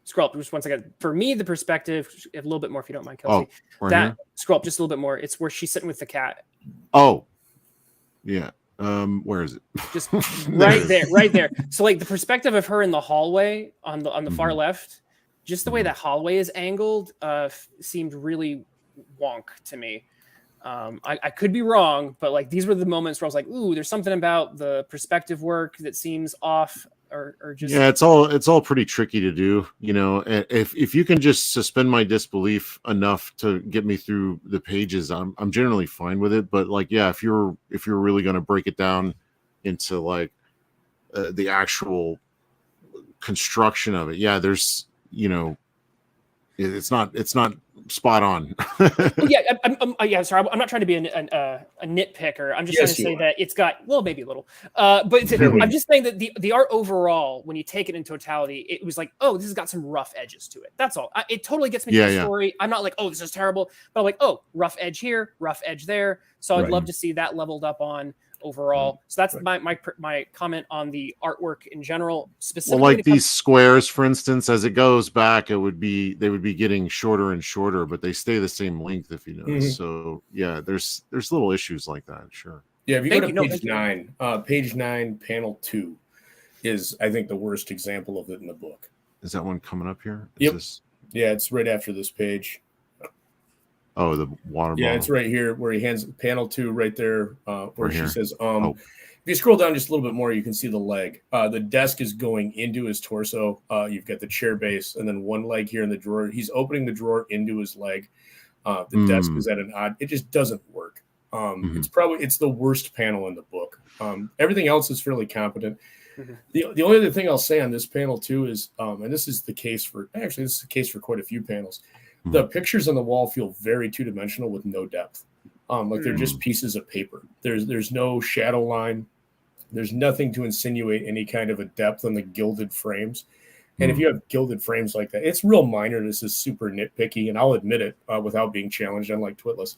scroll up just one second. For me, the perspective, a little bit more, if you don't mind, Kelsey. Scroll up just a little bit more. It's where she's sitting with the cat. Oh, yeah. Where is it? Just right there. So like the perspective of her in the hallway on the far left, just the way that hallway is angled, seemed really wonk to me. I could be wrong, but like these were the moments where I was like, ooh, there's something about the perspective work that seems off. Or just it's all pretty tricky to do. If you can just suspend my disbelief enough to get me through the pages, I'm generally fine with it. But like, yeah, if you're really going to break it down into like the actual construction of it, yeah, there's it's not spot on. Yeah, sorry, I'm not trying to be a nitpicker. I'm just trying to say that it's got, well, maybe a little, but I'm just saying that the art overall, when you take it in totality, it was like, oh, this has got some rough edges to it. That's all. It totally gets me to the story. I'm not like, oh, this is terrible, but I'm like, oh, rough edge here, rough edge there. So I'd love to see that leveled up on overall. So that's my comment on the artwork in general. Specifically, well, like these squares, for instance, as it goes back, they would be getting shorter and shorter, but they stay the same length, if you notice. So yeah, there's little issues like that. Sure. Yeah, if you go to page 9, panel 2 is, I think, the worst example of it in the book. Is that one coming up here? Yep. Yeah, it's right after this page. Oh, the water bottle. Yeah, it's right here where he hands panel 2 right there, where she says, If you scroll down just a little bit more, you can see the leg. The desk is going into his torso. You've got the chair base and then one leg here in the drawer. He's opening the drawer into his leg. The desk is at an odd. It just doesn't work. It's the worst panel in the book. Everything else is fairly competent. The only other thing I'll say on this panel too is, and this is the case for quite a few panels. The pictures on the wall feel very two-dimensional with no depth. Like they're just pieces of paper. There's no shadow line. There's nothing to insinuate any kind of a depth on the gilded frames. And if you have gilded frames like that, it's real minor. This is super nitpicky, and I'll admit it without being challenged, unlike Twitless,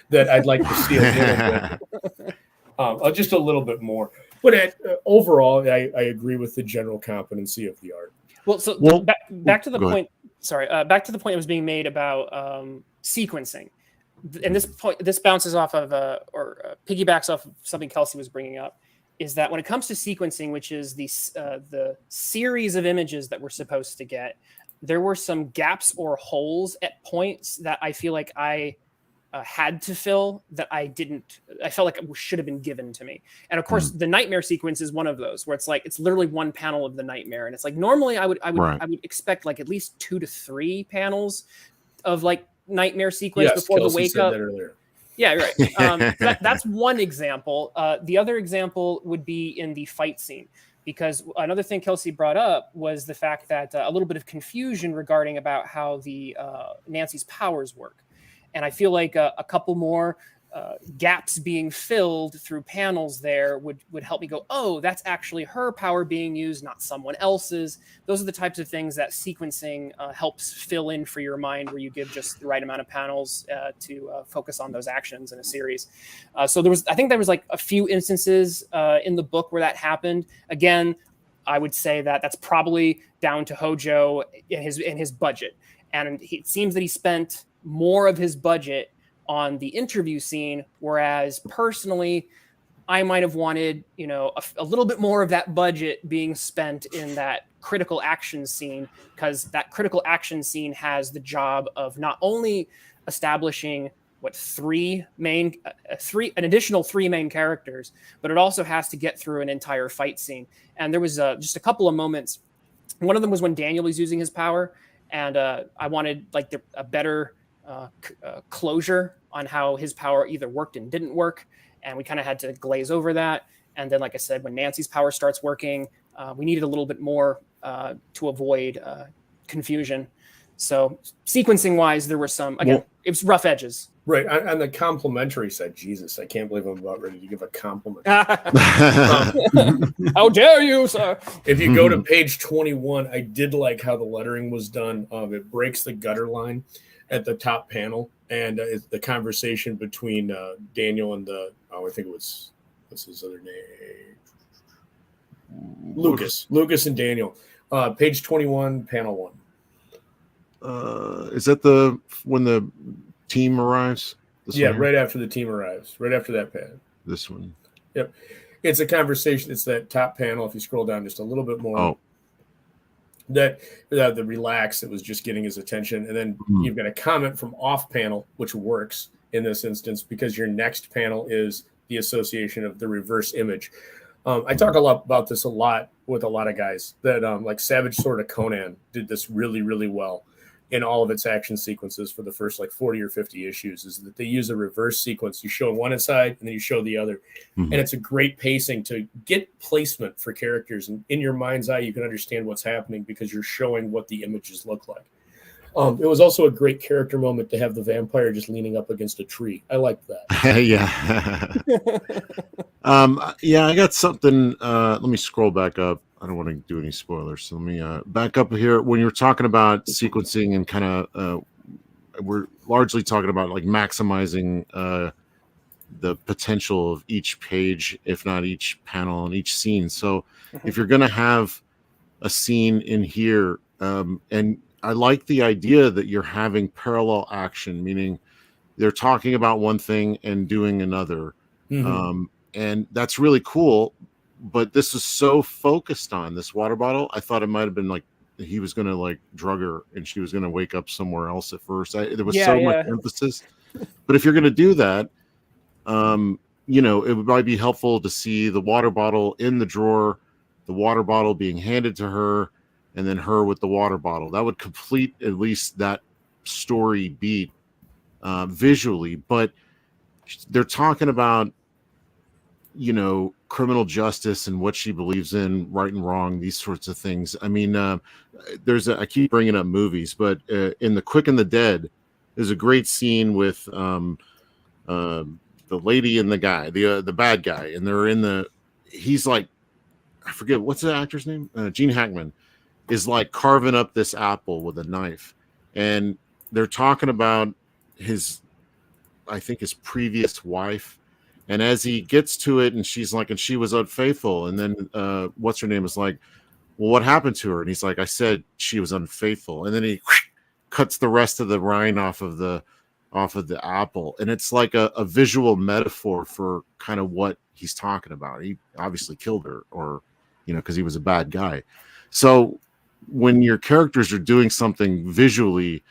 that I'd like to see a little bit, just a little bit more. But overall, I agree with the general competency of the art. Back to the point. sorry, back to the point that was being made about sequencing. And this bounces off of piggybacks off of something Kelsey was bringing up, is that when it comes to sequencing, which is the series of images that we're supposed to get, there were some gaps or holes at points that I feel like I had to fill that I didn't. I felt like it should have been given to me. And of course, the nightmare sequence is one of those where it's literally one panel of the nightmare, and it's like normally I would expect like at least 2 to 3 panels of like nightmare sequence before Kelsey the wake said up. that earlier. Yeah, right. That's one example. The other example would be in the fight scene, because another thing Kelsey brought up was the fact that a little bit of confusion regarding about how the Nancy's powers work. And I feel like a couple more gaps being filled through panels there would help me go, oh, that's actually her power being used, not someone else's. Those are the types of things that sequencing helps fill in for your mind, where you give just the right amount of panels to focus on those actions in a series. So I think there was like a few instances in the book where that happened. Again, I would say that that's probably down to Hojo in his budget. And it seems that he spent more of his budget on the interview scene, whereas personally, I might have wanted, a little bit more of that budget being spent in that critical action scene, because that critical action scene has the job of not only establishing an additional 3 main characters, but it also has to get through an entire fight scene. And there was just a couple of moments. One of them was when Daniel was using his power, and I wanted like a better closure on how his power either worked and didn't work, and we kind of had to glaze over that. And then, like I said, when Nancy's power starts working, we needed a little bit more to avoid confusion. So sequencing wise, there were some, again, it was rough edges. Right. On the complimentary side, Jesus, I can't believe I'm about ready to give a compliment. How dare you, sir? If you go to page 21, I did like how the lettering was done. It breaks the gutter line at the top panel, and it's the conversation between Daniel and I think it was, what's his other name? Lucas and Daniel. Page 21, panel 1. Is that when the team arrives? Right after the team arrives, right after that pad. This one. Yep. It's a conversation. It's that top panel. If you scroll down just a little bit more, the relax that was just getting his attention. And then you've got a comment from off panel, which works in this instance because your next panel is the association of the reverse image. I talk a lot about this with a lot of guys that like Savage Sword of Conan did this really, really well in all of its action sequences for the first like 40 or 50 issues, is that they use a reverse sequence. You show one side and then you show the other. And it's a great pacing to get placement for characters. And in your mind's eye, you can understand what's happening because you're showing what the images look like. It was also a great character moment to have the vampire just leaning up against a tree. I liked that. Yeah. I got something. Let me scroll back up. I don't want to do any spoilers. So let me back up here. When you're talking about sequencing and kind of, we're largely talking about like maximizing the potential of each page, if not each panel and each scene. So if you're going to have a scene in here, and I like the idea that you're having parallel action, meaning they're talking about one thing and doing another. And that's really cool. But this is so focused on this water bottle. I thought it might have been like he was going to like drug her and she was going to wake up somewhere else at first. There was so much emphasis. But if you're going to do that, it might be helpful to see the water bottle in the drawer, the water bottle being handed to her, and then her with the water bottle. That would complete at least that story beat visually. But they're talking about, criminal justice and what she believes in, right and wrong, these sorts of things. I mean, I keep bringing up movies, but in The Quick and the Dead, there's a great scene with the lady and the guy, the bad guy, and he's like, I forget, what's the actor's name? Gene Hackman is like carving up this apple with a knife, and they're talking about his previous wife. And as he gets to it, and she's like, and she was unfaithful. And then what's her name is like, well, what happened to her? And he's like, I said she was unfaithful. And then he cuts the rest of the rind off of the apple, and it's like a visual metaphor for kind of what he's talking about. He obviously killed her, or because he was a bad guy. So when your characters are doing something visually,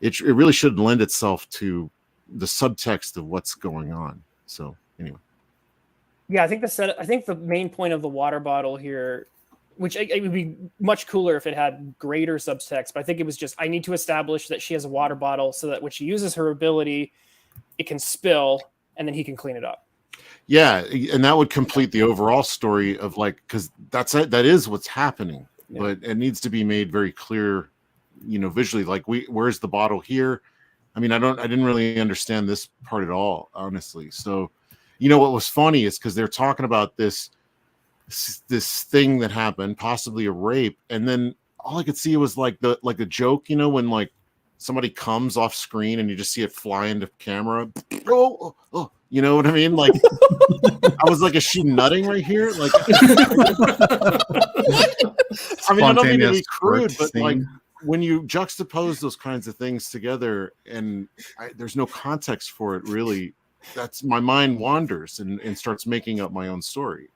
it really should lend itself to the subtext of what's going on. So anyway, yeah, I think the main point of the water bottle here, which it would be much cooler if it had greater subtext, but I think it was just, I need to establish that she has a water bottle so that when she uses her ability, it can spill and then he can clean it up. Yeah, and that would complete the overall story of because that is what's happening, but it needs to be made very clear, visually. Like, where's the bottle here? I mean, I didn't really understand this part at all, honestly. So, what was funny is because they're talking about this thing that happened, possibly a rape, and then all I could see was like a joke, when somebody comes off screen and you just see it fly into camera. Oh, you know what I mean? Like, I was like, is she nutting right here? Like, I mean, I don't mean to be crude, but like, when you juxtapose those kinds of things together and there's no context for it, really, that's my mind wanders and starts making up my own story,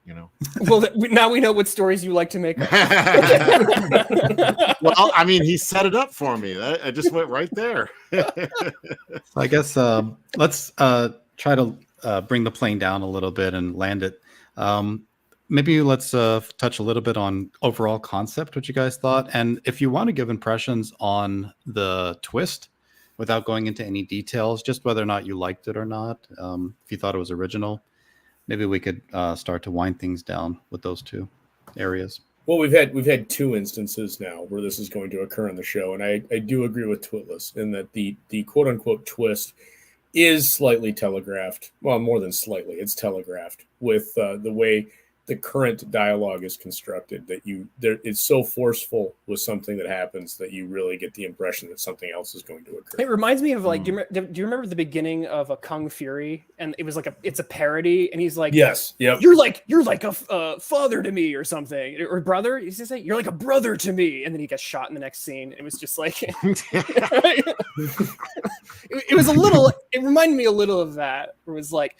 Well, now we know what stories you like to make up. Well, I mean, he set it up for me. I just went right there. I guess let's try to bring the plane down a little bit and land it. Maybe let's touch a little bit on overall concept, what you guys thought. And if you want to give impressions on the twist without going into any details, just whether or not you liked it or not, if you thought it was original, maybe we could start to wind things down with those two areas. Well, we've had two instances now where this is going to occur in the show, and I do agree with Twitless in that the quote unquote twist is slightly telegraphed. Well, more than slightly, it's telegraphed with the way the current dialogue is constructed. That it's so forceful with something that happens that you really get the impression that something else is going to occur. It reminds me of do you remember the beginning of a Kung Fury? And it was it's a parody, and he's like, yes, yep. You're like a father to me or something, or brother. He's just like, you're like a brother to me, and then he gets shot in the next scene. It was just like, it was a little. It reminded me a little of that. It was like.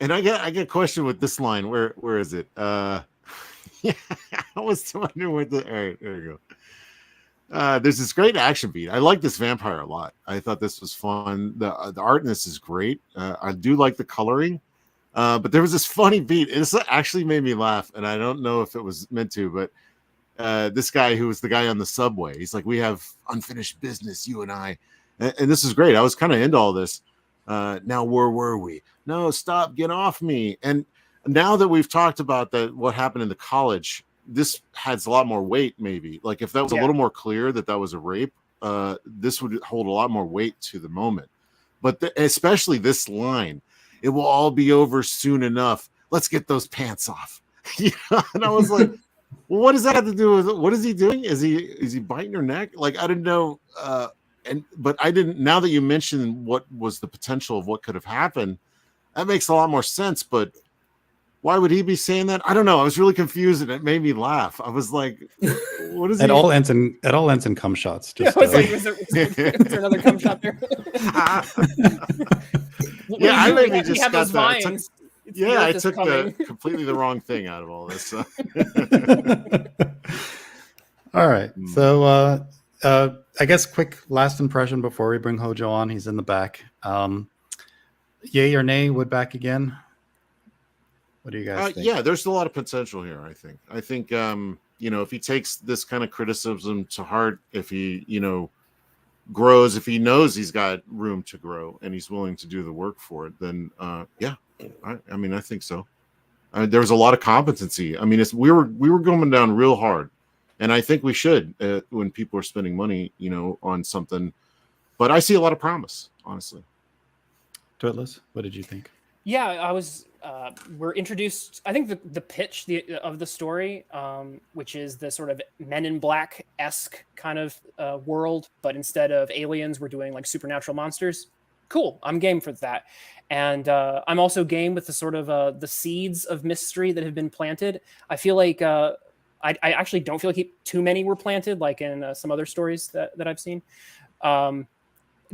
And I get a question with this line. Where is it? Yeah, I was wondering where all right, there you go. There's this great action beat. I like this vampire a lot. I thought this was fun. The art in this is great. I do like the coloring. But there was this funny beat. It actually made me laugh, and I don't know if it was meant to, but this guy who was the guy on the subway, he's like, we have unfinished business, you and I. And this is great. I was kind of into all this. Now, where were we? No, stop, get off me. And now that we've talked about what happened in the college, this has a lot more weight, maybe. Like, if that was a little more clear that was a rape, this would hold a lot more weight to the moment. But especially this line, it will all be over soon enough. Let's get those pants off. And I was like, well, what does that have to do with it? What is he doing? Is he biting her neck? Like, I didn't know. But I didn't. Now that you mentioned what was the potential of what could have happened, that makes a lot more sense. But why would he be saying that? I don't know. I was really confused, and it made me laugh. I was like, "What is it?" All ends in cum shots. Just, was there another cum shot there? Yeah, I maybe just got that. I took completely the wrong thing out of all this. So. All right, so. I guess quick last impression before we bring Hojo on. He's in the back. Yay or nay, Wood back again? What do you guys think? Yeah, there's a lot of potential here, I think. I think, if he takes this kind of criticism to heart, if he, grows, if he knows he's got room to grow and he's willing to do the work for it, then, I think so. There was a lot of competency. I mean, we were going down real hard. And I think we should when people are spending money, on something. But I see a lot of promise, honestly. Twitless, what did you think? Yeah, I was. We're introduced. I think the pitch of the story, which is the sort of Men in Black-esque kind of world, but instead of aliens, we're doing like supernatural monsters. Cool, I'm game for that. And I'm also game with the sort of the seeds of mystery that have been planted. I feel like. I actually don't feel like too many were planted, like in some other stories that I've seen.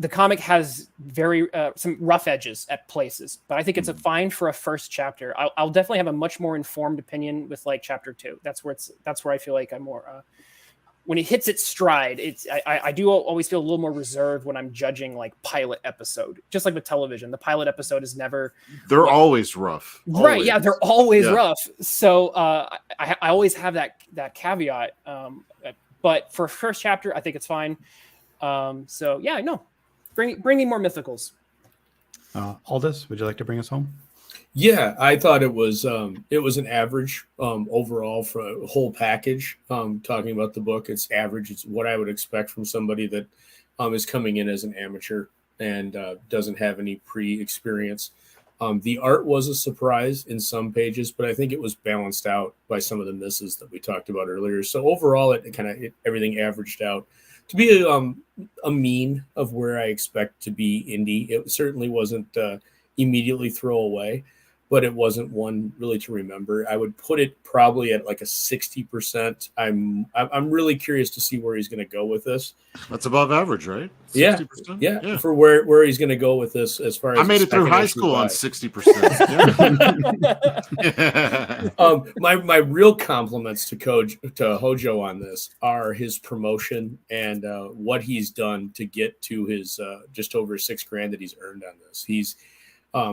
The comic has very some rough edges at places, but I think it's a fine for a first chapter. I'll definitely have a much more informed opinion with like chapter 2. That's where I feel like I'm more when it hits its stride. I do always feel a little more reserved when I'm judging like pilot episode, just like with television. The pilot episode is never They're always rough, right? always. Yeah, they're always rough. So I always have that caveat. But for first chapter, I think it's fine. So yeah, no. Bring me more mythicals. Aldous, would you like to bring us home? Yeah, I thought it was an average overall for a whole package. Talking about the book, it's average. It's what I would expect from somebody that is coming in as an amateur and doesn't have any pre-experience. The art was a surprise in some pages, but I think it was balanced out by some of the misses that we talked about earlier. So overall, it kind of everything averaged out to be a mean of where I expect to be indie. It certainly wasn't immediately throw away, but it wasn't one really to remember. I would put it probably at like a 60%. I'm really curious to see where he's going to go with this. That's above average, right? 60%? Yeah. For where he's going to go with this as far as I made it through high school on 60%. My real compliments to Hojo on this are his promotion and what he's done to get to his just over $6,000 that he's earned on this. He's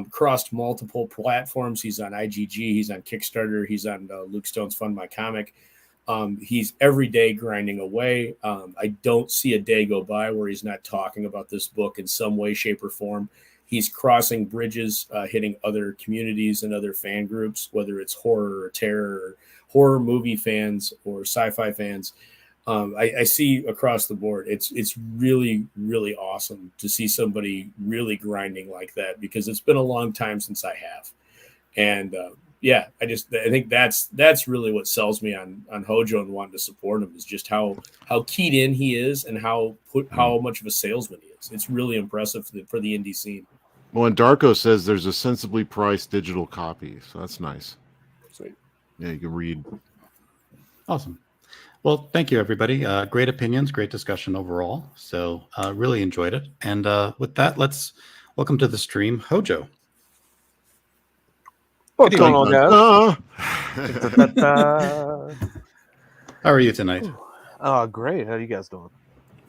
crossed multiple platforms. He's on IGG, he's on Kickstarter, he's on Luke Stone's Fund My Comic. He's every day grinding away. I don't see a day go by where he's not talking about this book in some way, shape, or form. He's crossing bridges, hitting other communities and other fan groups, whether it's horror or terror or horror movie fans or sci-fi fans. I see across the board, it's really, really awesome to see somebody really grinding like that, because it's been a long time since I have. And I think that's really what sells me on Hojo and wanting to support him, is just how keyed in he is and how much of a salesman he is. It's really impressive for the indie scene. Well, and Darko says there's a sensibly priced digital copy, so that's nice. Sweet. Yeah, you can read. Awesome. Well, thank you, everybody. Great opinions, great discussion overall. So really enjoyed it. And with that, let's welcome to the stream, Hojo. What's going on, guys? How are you tonight? Oh, great. How are you guys doing?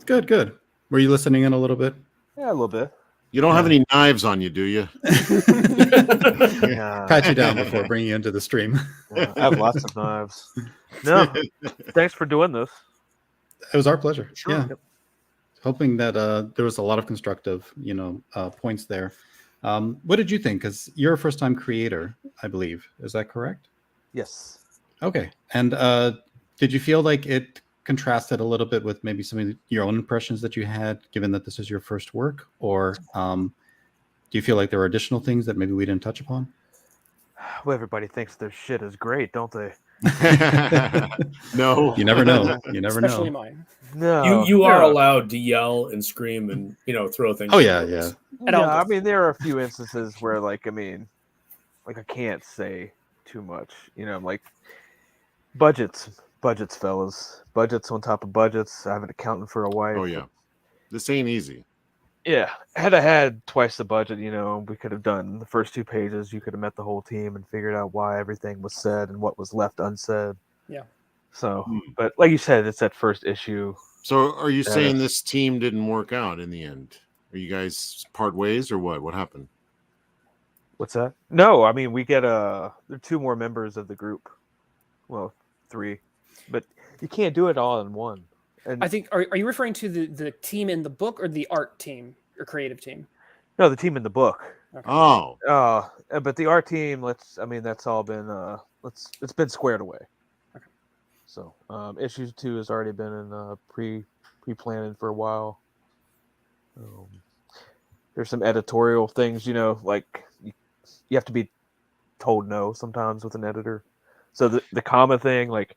Good, good. Were you listening in a little bit? Yeah, a little bit. You don't have any knives on you, do you? Yeah. Pat you down before bringing you into the stream. I have lots of knives. No, thanks for doing this. It was our pleasure. Sure. Yeah. Yep. Hoping that there was a lot of constructive, points there. What did you think? Because you're a first-time creator, I believe. Is that correct? Yes. Okay. And did you feel like it contrasted a little bit with maybe some of your own impressions that you had, given that this is your first work? Or do you feel like there were additional things that maybe we didn't touch upon? Well, everybody thinks their shit is great, don't they? No. You never know. You never Especially know. mine. No. You are allowed to yell and scream and throw things. Oh, yeah, yeah. No, I mean, there are a few instances where, I can't say too much. Like budgets, fellas. Budgets on top of budgets. I have an accountant for a wife. Oh, yeah. This ain't easy. Yeah, had I had twice the budget, we could have done the first 2 pages. You could have met the whole team and figured out why everything was said and what was left unsaid. Yeah. So, but like you said, it's that first issue. So are you saying this team didn't work out in the end? Are you guys part ways or what? What happened? What's that? No, I mean, we get there are 2 more members of the group. Well, 3. But you can't do it all in one. And I think, are you referring to the team in the book or the art team or creative team? No, the team in the book. Okay. Oh. But the art team, that's all been it's been squared away. Okay. So, issue 2 has already been in pre-planning for a while. There's some editorial things, like you have to be told no sometimes with an editor. So the comma thing, like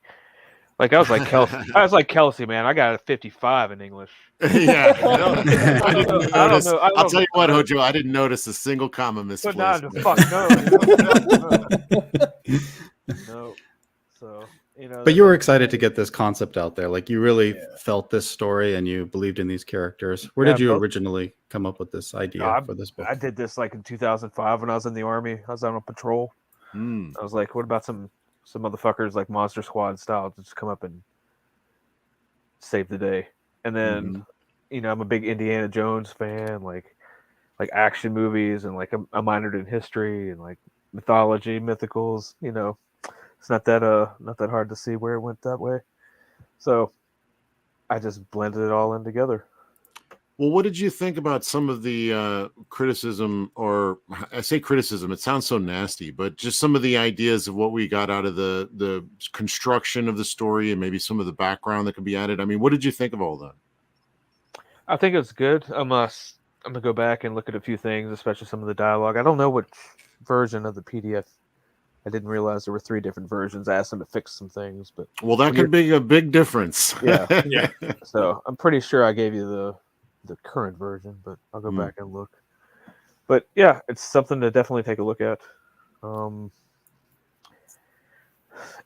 I was like Kelsey, man. I got a 55 in English. Yeah. I didn't notice. I'll tell you what, know. Hojo, I didn't notice a single comma misplaced. But not the fuck no. No. So But you were excited to get this concept out there. Like you really felt this story and you believed in these characters. Where did you originally come up with this idea for this book? I did this like in 2005 when I was in the Army. I was out on patrol. I was like, what about some motherfuckers like Monster Squad style to just come up and save the day? And then, I'm a big Indiana Jones fan, like action movies, and like I'm minored in history and like mythology, mythicals. It's not that hard to see where it went that way. So I just blended it all in together. Well, what did you think about some of the criticism, or I say criticism, it sounds so nasty, but just some of the ideas of what we got out of the construction of the story and maybe some of the background that could be added? I mean, what did you think of all that? I think it's good. I'm gonna go back and look at a few things, especially some of the dialogue. I don't know which version of the PDF. I didn't realize there were 3 different versions. I asked them to fix some things, but that could be a big difference. Yeah. So I'm pretty sure I gave you the current version, but I'll go back and look. But yeah, it's something to definitely take a look at.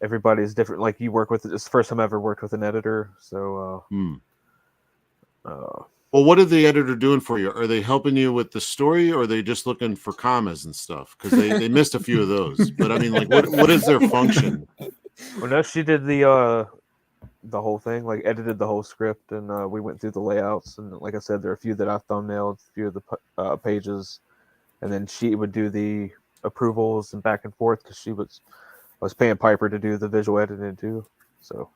Everybody's different. Like you work with, it's the first time I ever worked with an editor. So, well, what are the editor doing for you? Are they helping you with the story, or are they just looking for commas and stuff? Because they missed a few of those. But I mean, like, what is their function? Well, no, she did the whole thing, like edited the whole script, and we went through the layouts. And like I said, there are a few that I thumbnailed, a few of the pages, and then she would do the approvals and back and forth because I was paying Piper to do the visual editing too. So.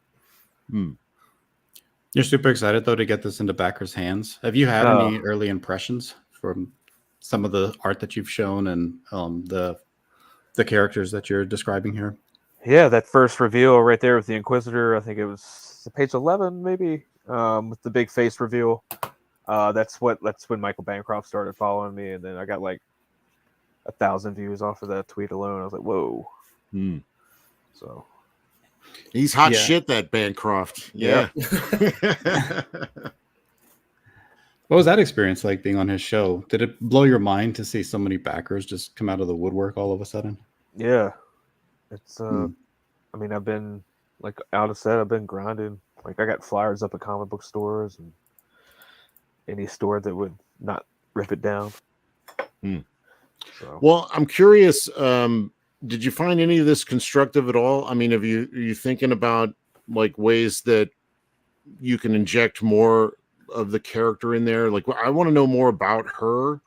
You're super excited, though, to get this into backers' hands. Have you had any early impressions from some of the art that you've shown and the characters that you're describing here? Yeah, that first reveal right there with the Inquisitor, I think it was page 11, maybe, with the big face reveal. That's when Michael Bancroft started following me, and then I got like 1,000 views off of that tweet alone. I was like, whoa. So... He's hot shit, that Bancroft. Yeah. What was that experience like being on his show? Did it blow your mind to see so many backers just come out of the woodwork all of a sudden? Yeah. It's I mean, I've been like out of set, I've been grinding. Like I got flyers up at comic book stores and any store that would not rip it down. So. Well, I'm curious, did you find any of this constructive at all? I mean, are you thinking about like ways that you can inject more of the character in there? Like, I want to know more about her,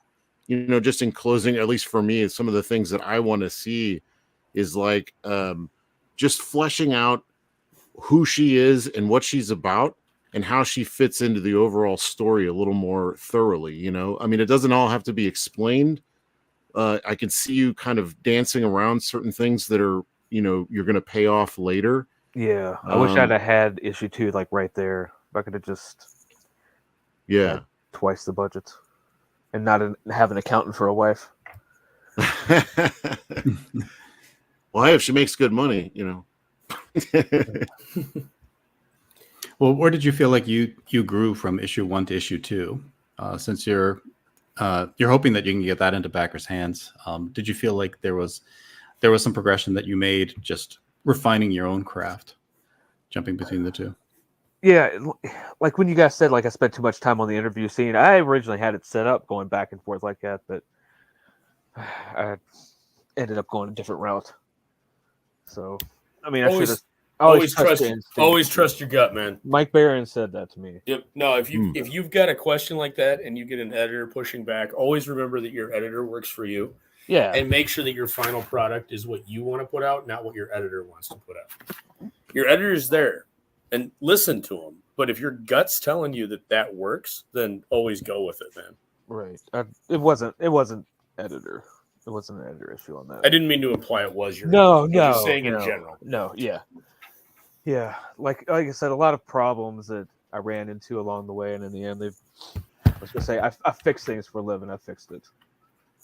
just in closing, at least for me, some of the things that I want to see is like, just fleshing out who she is and what she's about and how she fits into the overall story a little more thoroughly. I mean, it doesn't all have to be explained. I can see you kind of dancing around certain things that are, you're going to pay off later. Yeah. I wish I'd have had issue 2, like right there. If I could have just had twice the budget and not have an accountant for a wife. Well, hey, if she makes good money, Well, where did you feel like you grew from issue 1 to issue 2? Since you're hoping that you can get that into backers' hands. Did you feel like there was some progression that you made just refining your own craft, jumping between the two? Yeah, like when you guys said like I spent too much time on the interview scene, I originally had it set up going back and forth like that, but I ended up going a different route. So, I mean, I should have always trust your gut, man. Mike Barron said that to me. Yep. No, if you've got a question like that and you get an editor pushing back, always remember that your editor works for you. Yeah. And make sure that your final product is what you want to put out, not what your editor wants to put out. Your editor is there, and listen to them. But if your gut's telling you that works, then always go with it, man. Right. It wasn't editor. It wasn't an editor issue on that. I didn't mean to imply it was your. No. I'm just saying in general. No. Yeah. Yeah. Like I said, a lot of problems that I ran into along the way, and in the end, I was gonna say I fixed things for a living. I fixed it.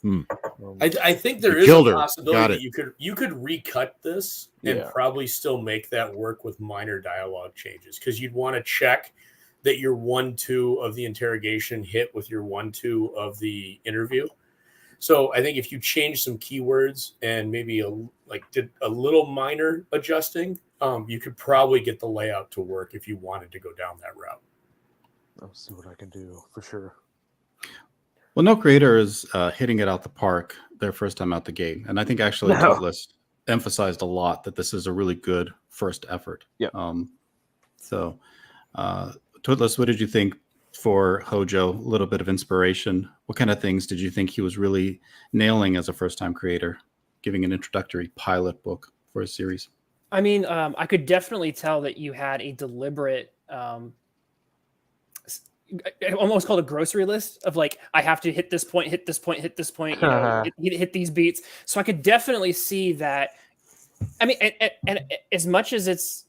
I think there is a possibility that you could recut this and probably still make that work with minor dialogue changes, because you'd want to check that your 1-2 of the interrogation hit with your 1-2 of the interview. So I think if you change some keywords and maybe did a little minor adjusting, you could probably get the layout to work if you wanted to go down that route. I'll see what I can do for sure. Well, no creator is hitting it out the park their first time out the gate. And I think actually No. Tootless emphasized a lot that this is a really good first effort. Yep. So, Tootless, what did you think for Hojo? A little bit of inspiration. What kind of things did you think he was really nailing as a first-time creator, giving an introductory pilot book for a series? I mean, I could definitely tell that you had a deliberate, almost called a grocery list of like, I have to hit this point, hit this point, hit this point, you know, hit these beats. So I could definitely see that. I mean, and as much as it's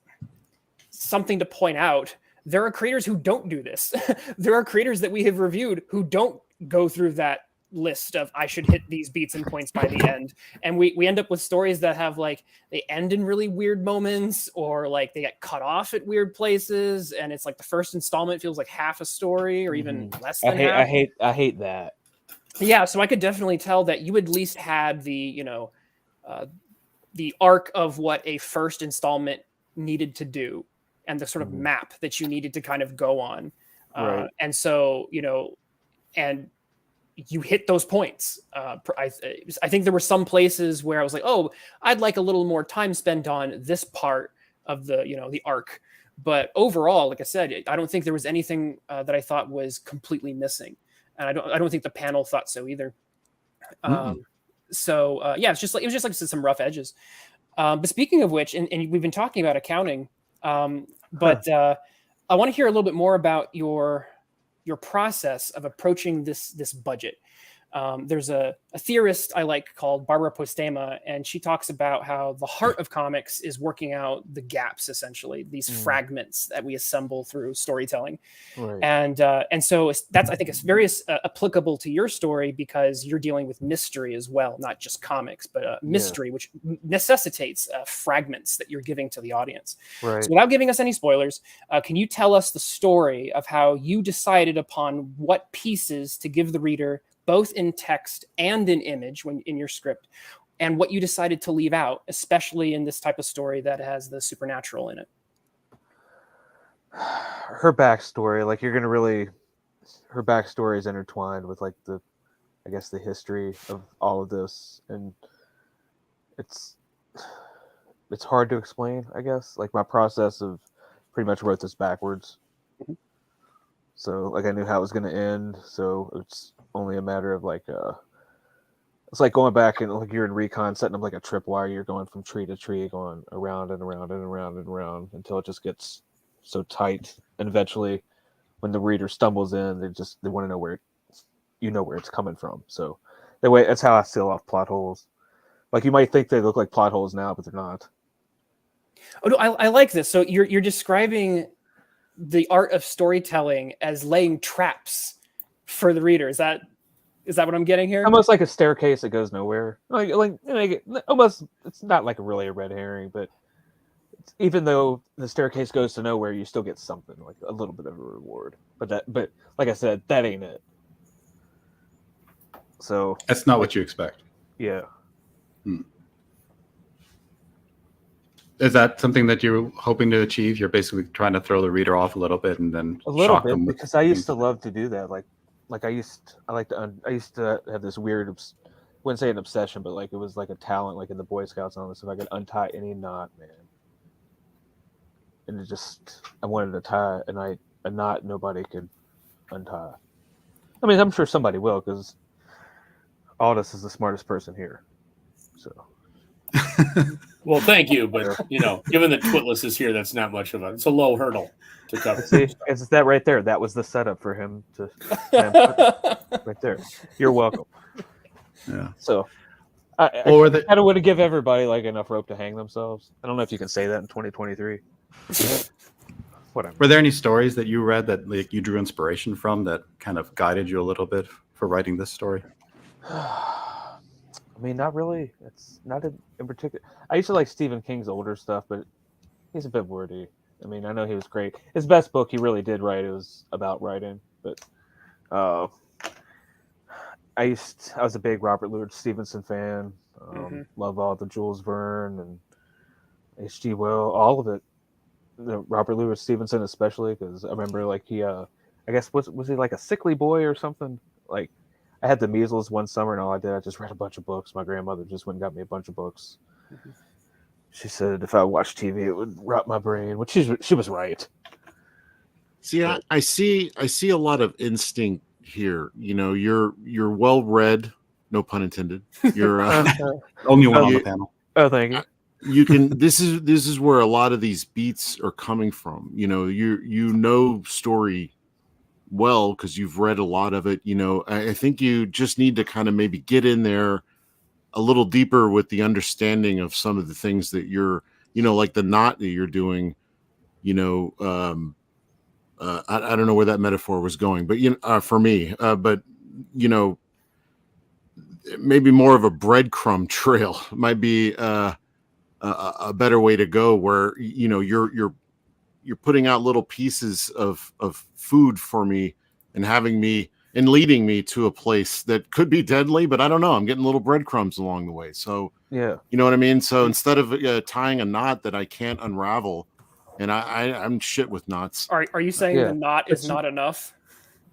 something to point out, there are creators who don't do this. There are creators that we have reviewed who don't go through that list of I should hit these beats and points by the end. And we end up with stories that have like, they end in really weird moments, or like they get cut off at weird places. And it's like the first installment feels like half a story or even less than half. I hate that. Yeah. So I could definitely tell that you at least had the, you know, the arc of what a first installment needed to do and the sort of map that you needed to kind of go on. Right. And so, you know, and you hit those points. I think there were some places where I was like, oh, I'd like a little more time spent on this part of the, you know, the arc. But overall, like I said, I don't think there was anything that I thought was completely missing. And I don't think the panel thought so either. So yeah, it was just like some rough edges. But speaking of which, and we've been talking about accounting, but I want to hear a little bit more about your process of approaching this budget. There's a theorist I like called Barbara Postema, and she talks about how the heart of comics is working out the gaps, essentially, these fragments that we assemble through storytelling. Right. And so that's, I think, it's very applicable to your story because you're dealing with mystery as well, not just comics, but mystery, which necessitates fragments that you're giving to the audience. Right. So without giving us any spoilers, can you tell us the story of how you decided upon what pieces to give the reader, both in text and in image when in your script, and what you decided to leave out, especially in this type of story that has the supernatural in it? Her backstory, like her backstory is intertwined with like the history of all of this, and it's hard to explain, I guess. Like my process of pretty much wrote this backwards. So like I knew how it was going to end, so it's only a matter of like it's like going back and like you're in recon setting up like a tripwire. You're going from tree to tree, going around and around and around and around until it just gets so tight. And eventually, when the reader stumbles in, they want to know where it's coming from. So that way, that's how I seal off plot holes. Like you might think they look like plot holes now, but they're not. Oh no, I like this. So you're describing the art of storytelling as laying traps for the reader. Is that what I'm getting here? Almost like a staircase that goes nowhere. Like almost, it's not like really a red herring, but even though the staircase goes to nowhere, you still get something, like a little bit of a reward. But like I said, that ain't it. So That's not what you expect. Yeah. Is that something that you're hoping to achieve? You're basically trying to throw the reader off a little bit and then A little shock bit, them with because I used to things. love to do that. I used to have this weird, wouldn't say an obsession, but like it was like a talent, like in the Boy Scouts and all this. If I could untie any knot, man, and I wanted to tie a knot nobody could untie. I mean, I'm sure somebody will, because Aldous is the smartest person here. So. Well, thank you, but given that Twitless is here, that's not much of it's a low hurdle to cover. See, it's that right there. That was the setup for him to right there. You're welcome. Yeah. So I kind of want to give everybody like enough rope to hang themselves. I don't know if you can say that in 2023. Whatever. Were there any stories that you read that like you drew inspiration from that kind of guided you a little bit for writing this story? I mean, not really. It's not in particular. I used to like Stephen King's older stuff, but he's a bit wordy. I mean, I know he was great. His best book he really did write. It was about writing, but I was a big Robert Louis Stevenson fan. Love all the Jules Verne H.G. Will, all of it. Robert Louis Stevenson especially, because I remember like he I guess was he like a sickly boy or something? Like I had the measles one summer and all I did I just read a bunch of books. My grandmother just went and got me a bunch of books. She said if I watched TV it would rot my brain, which she was right. See, I see a lot of instinct here. You know, you're well read, no pun intended. You're Only one on you- the panel. Oh, thank you. you can this is where a lot of these beats are coming from. You know, you know story well because you've read a lot of it. You know, I think you just need to kind of maybe get in there a little deeper with the understanding of some of the things that you're, you know, like the knot that you're doing. You know, I don't know where that metaphor was going, but you know, for me, but you know, maybe more of a breadcrumb trail might be a better way to go, where you know you're putting out little pieces of food for me and having me and leading me to a place that could be deadly, but I don't know. I'm getting little breadcrumbs along the way, so Yeah. you know what I mean. So instead of tying a knot that I can't unravel, and I'm shit with knots. Are you saying Yeah. the knot is not enough?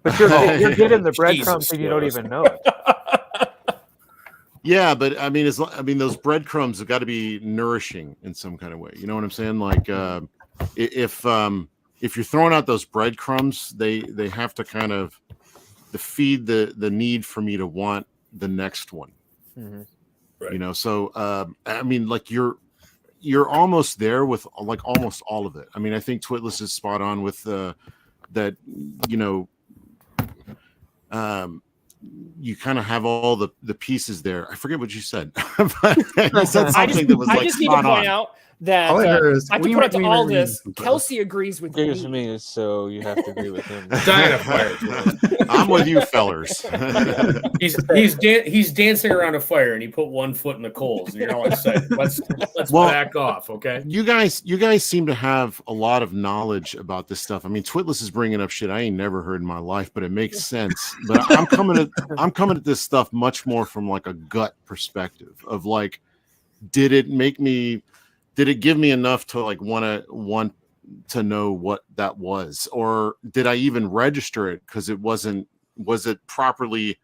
But you're getting the Jesus breadcrumbs and you don't Christ. even know it. Yeah, but I mean, those breadcrumbs have got to be nourishing in some kind of way. You know what I'm saying? Like, if you're throwing out those breadcrumbs, they have to kind of feed the need for me to want the next one. Mm-hmm. Right. You know, so I mean, like you're almost there with like almost all of it. I mean, I think Twitless is spot on with that. You know. You kind of have all the pieces there. I forget what you said. But you said something that was like I just need to spot point on. out that All I heard is, I have to "We put up might to all be this. reading." Kelsey agrees with Agrees with me. me, so you have to agree with him. Dying of fire. I'm with you, fellers. He's dancing around a fire and he put one foot in the coals and you're all excited. Let's Well, back off, okay? you guys seem to have a lot of knowledge about this stuff. I mean, Twitless is bringing up shit I ain't never heard in my life, but it makes sense. But I'm coming at this stuff much more from like a gut perspective of like, did it give me enough to like want to know what that was, or did I even register it because was it properly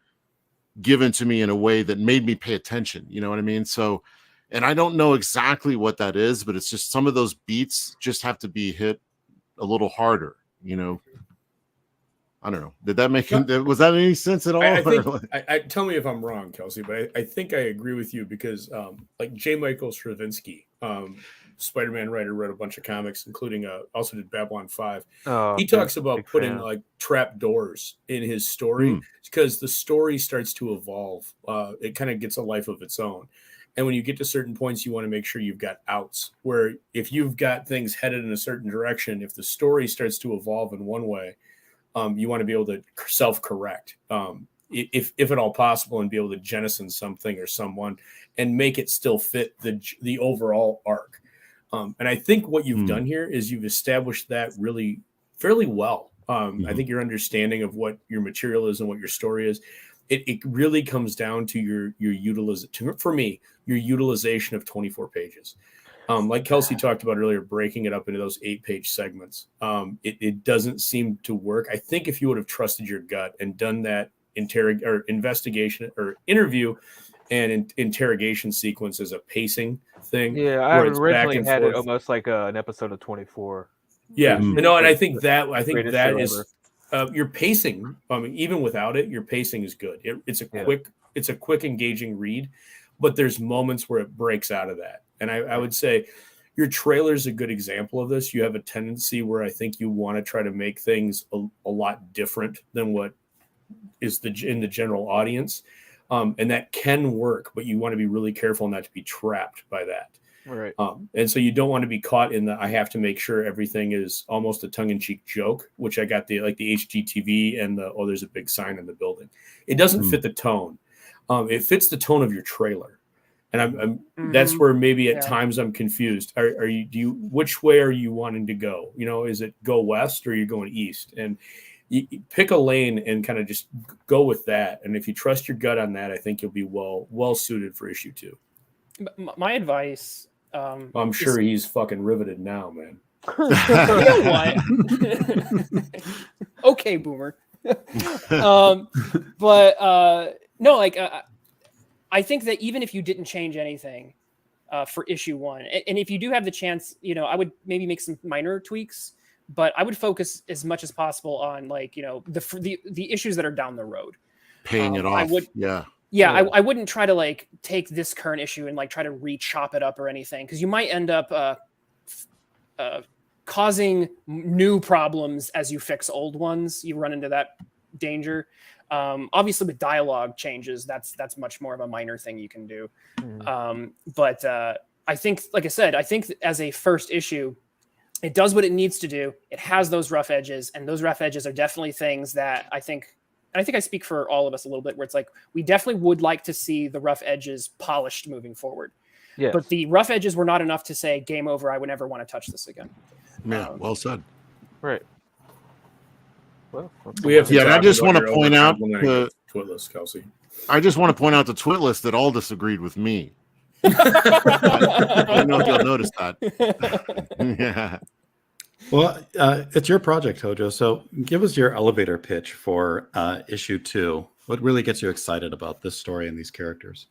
given to me in a way that made me pay attention? You know what I mean? So, and I don't know exactly what that is, but it's just some of those beats just have to be hit a little harder, you know. I don't know. Did that was that any sense at all? I think I tell me if I'm wrong, Kelsey, but I think I agree with you because like J. Michael Straczynski, Spider-Man writer, wrote a bunch of comics, including also did Babylon 5. He talks about putting like trap doors in his story because the story starts to evolve. It kind of gets a life of its own. And when you get to certain points, you want to make sure you've got outs where if you've got things headed in a certain direction, if the story starts to evolve in one way, you want to be able to self-correct, if at all possible, and be able to jettison something or someone and make it still fit the overall arc. And I think what you've done here is you've established that really fairly well. I think your understanding of what your material is and what your story is, it really comes down to your utilization. For me, your utilization of 24 pages. Like Kelsey talked about earlier, breaking it up into those 8-page segments. It doesn't seem to work. I think if you would have trusted your gut and done that investigation or interview and interrogation sequence as a pacing thing. Yeah, I originally had it almost like an episode of 24. Yeah, and I think that is your pacing. I mean, even without it, your pacing is good. It's a quick, engaging read, but there's moments where it breaks out of that. And I would say your trailer is a good example of this. You have a tendency where I think you want to try to make things a lot different than what is in the general audience. And that can work, but you want to be really careful not to be trapped by that. Right. And so you don't want to be caught in I have to make sure everything is almost a tongue-in-cheek joke, which I got the HGTV and there's a big sign in the building. It doesn't fit the tone. It fits the tone of your trailer. And that's where maybe at times I'm confused. Which way are you wanting to go? You know, is it go west or are you going east? And you pick a lane and kind of just go with that. And if you trust your gut on that, I think you'll be well suited for issue 2. My advice, I'm sure he's fucking riveted now, man. You know what? Okay, boomer. But no, like I think that even if you didn't change anything for issue 1, and if you do have the chance, I would maybe make some minor tweaks, but I would focus as much as possible on like the issues that are down the road. Paying it off. I would, yeah. I wouldn't try to like take this current issue and like try to re-chop it up or anything, because you might end up causing new problems as you fix old ones. You run into that danger. Obviously with dialogue changes, that's much more of a minor thing you can do. But I think, like I said, I think as a first issue, it does what it needs to do. It has those rough edges, and those rough edges are definitely things that I think I speak for all of us a little bit, where it's like, we definitely would like to see the rough edges polished moving forward. Yes. But the rough edges were not enough to say game over. I would never want to touch this again. Yeah, well said. Right. Well, We have to Yeah, and I talk just about want to your point out over-complimenting the Twitless, Kelsey. I just want to point out the Twitless that all disagreed with me. I don't know if you'll notice that. Yeah. Well, it's your project, Hojo. So give us your elevator pitch for issue 2. What really gets you excited about this story and these characters?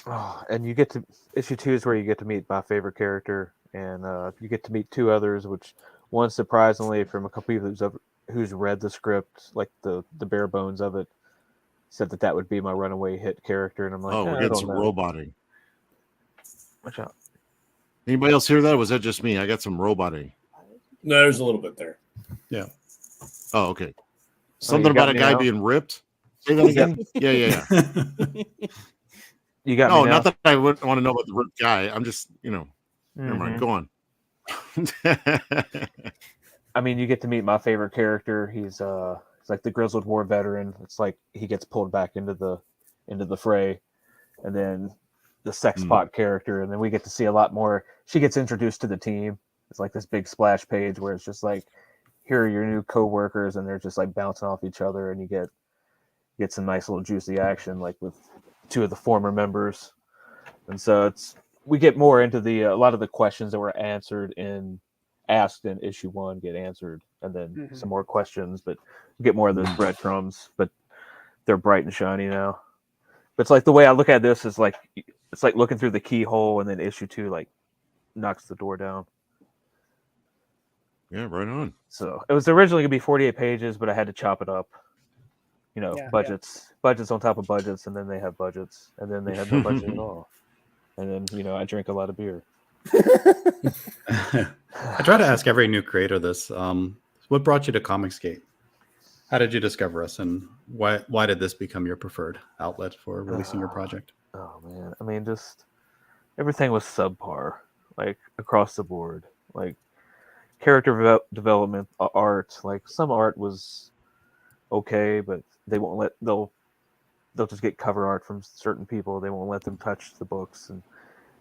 Oh, and you get to issue 2 is where you get to meet my favorite character, and you get to meet 2 others, which one surprisingly from a couple people who's read the script, like the bare bones of it, said that would be my runaway hit character, and I'm like, We're getting some roboting. Watch out. Anybody else hear that? Or was that just me? I got some roboting. No, there's a little bit there. Yeah. Oh, okay. Something about a guy being ripped. Say that again. Yeah. You got no, me now. not that I would want to know about the ripped guy. I'm just, never mind. Go on. I mean, you get to meet my favorite character. He's like the Grizzled War veteran. It's like he gets pulled back into the fray, and then the sex pot character, and then we get to see a lot more. She gets introduced to the team. It's like this big splash page where it's just like, here are your new co-workers, and they're just like bouncing off each other, and you get some nice little juicy action, like with 2 of the former members. And so we get more into a lot of the questions that were asked in issue 1 get answered, and then some more questions, but we get more of those breadcrumbs, but they're bright and shiny now. But it's like, the way I look at this is like, it's like looking through the keyhole, and then issue 2 like knocks the door down. Yeah, right on. So it was originally gonna be 48 pages, but I had to chop it up. Budgets on top of budgets, and then they have budgets, and then they have no budget at all. And then I drink a lot of beer. I try to ask every new creator this. What brought you to Comicsgate? How did you discover us, and why did this become your preferred outlet for releasing your project? Oh man, I mean, just everything was subpar, like across the board. Like character development, art. Like some art was okay, but they won't let they'll just get cover art from certain people. They won't let them touch the books, and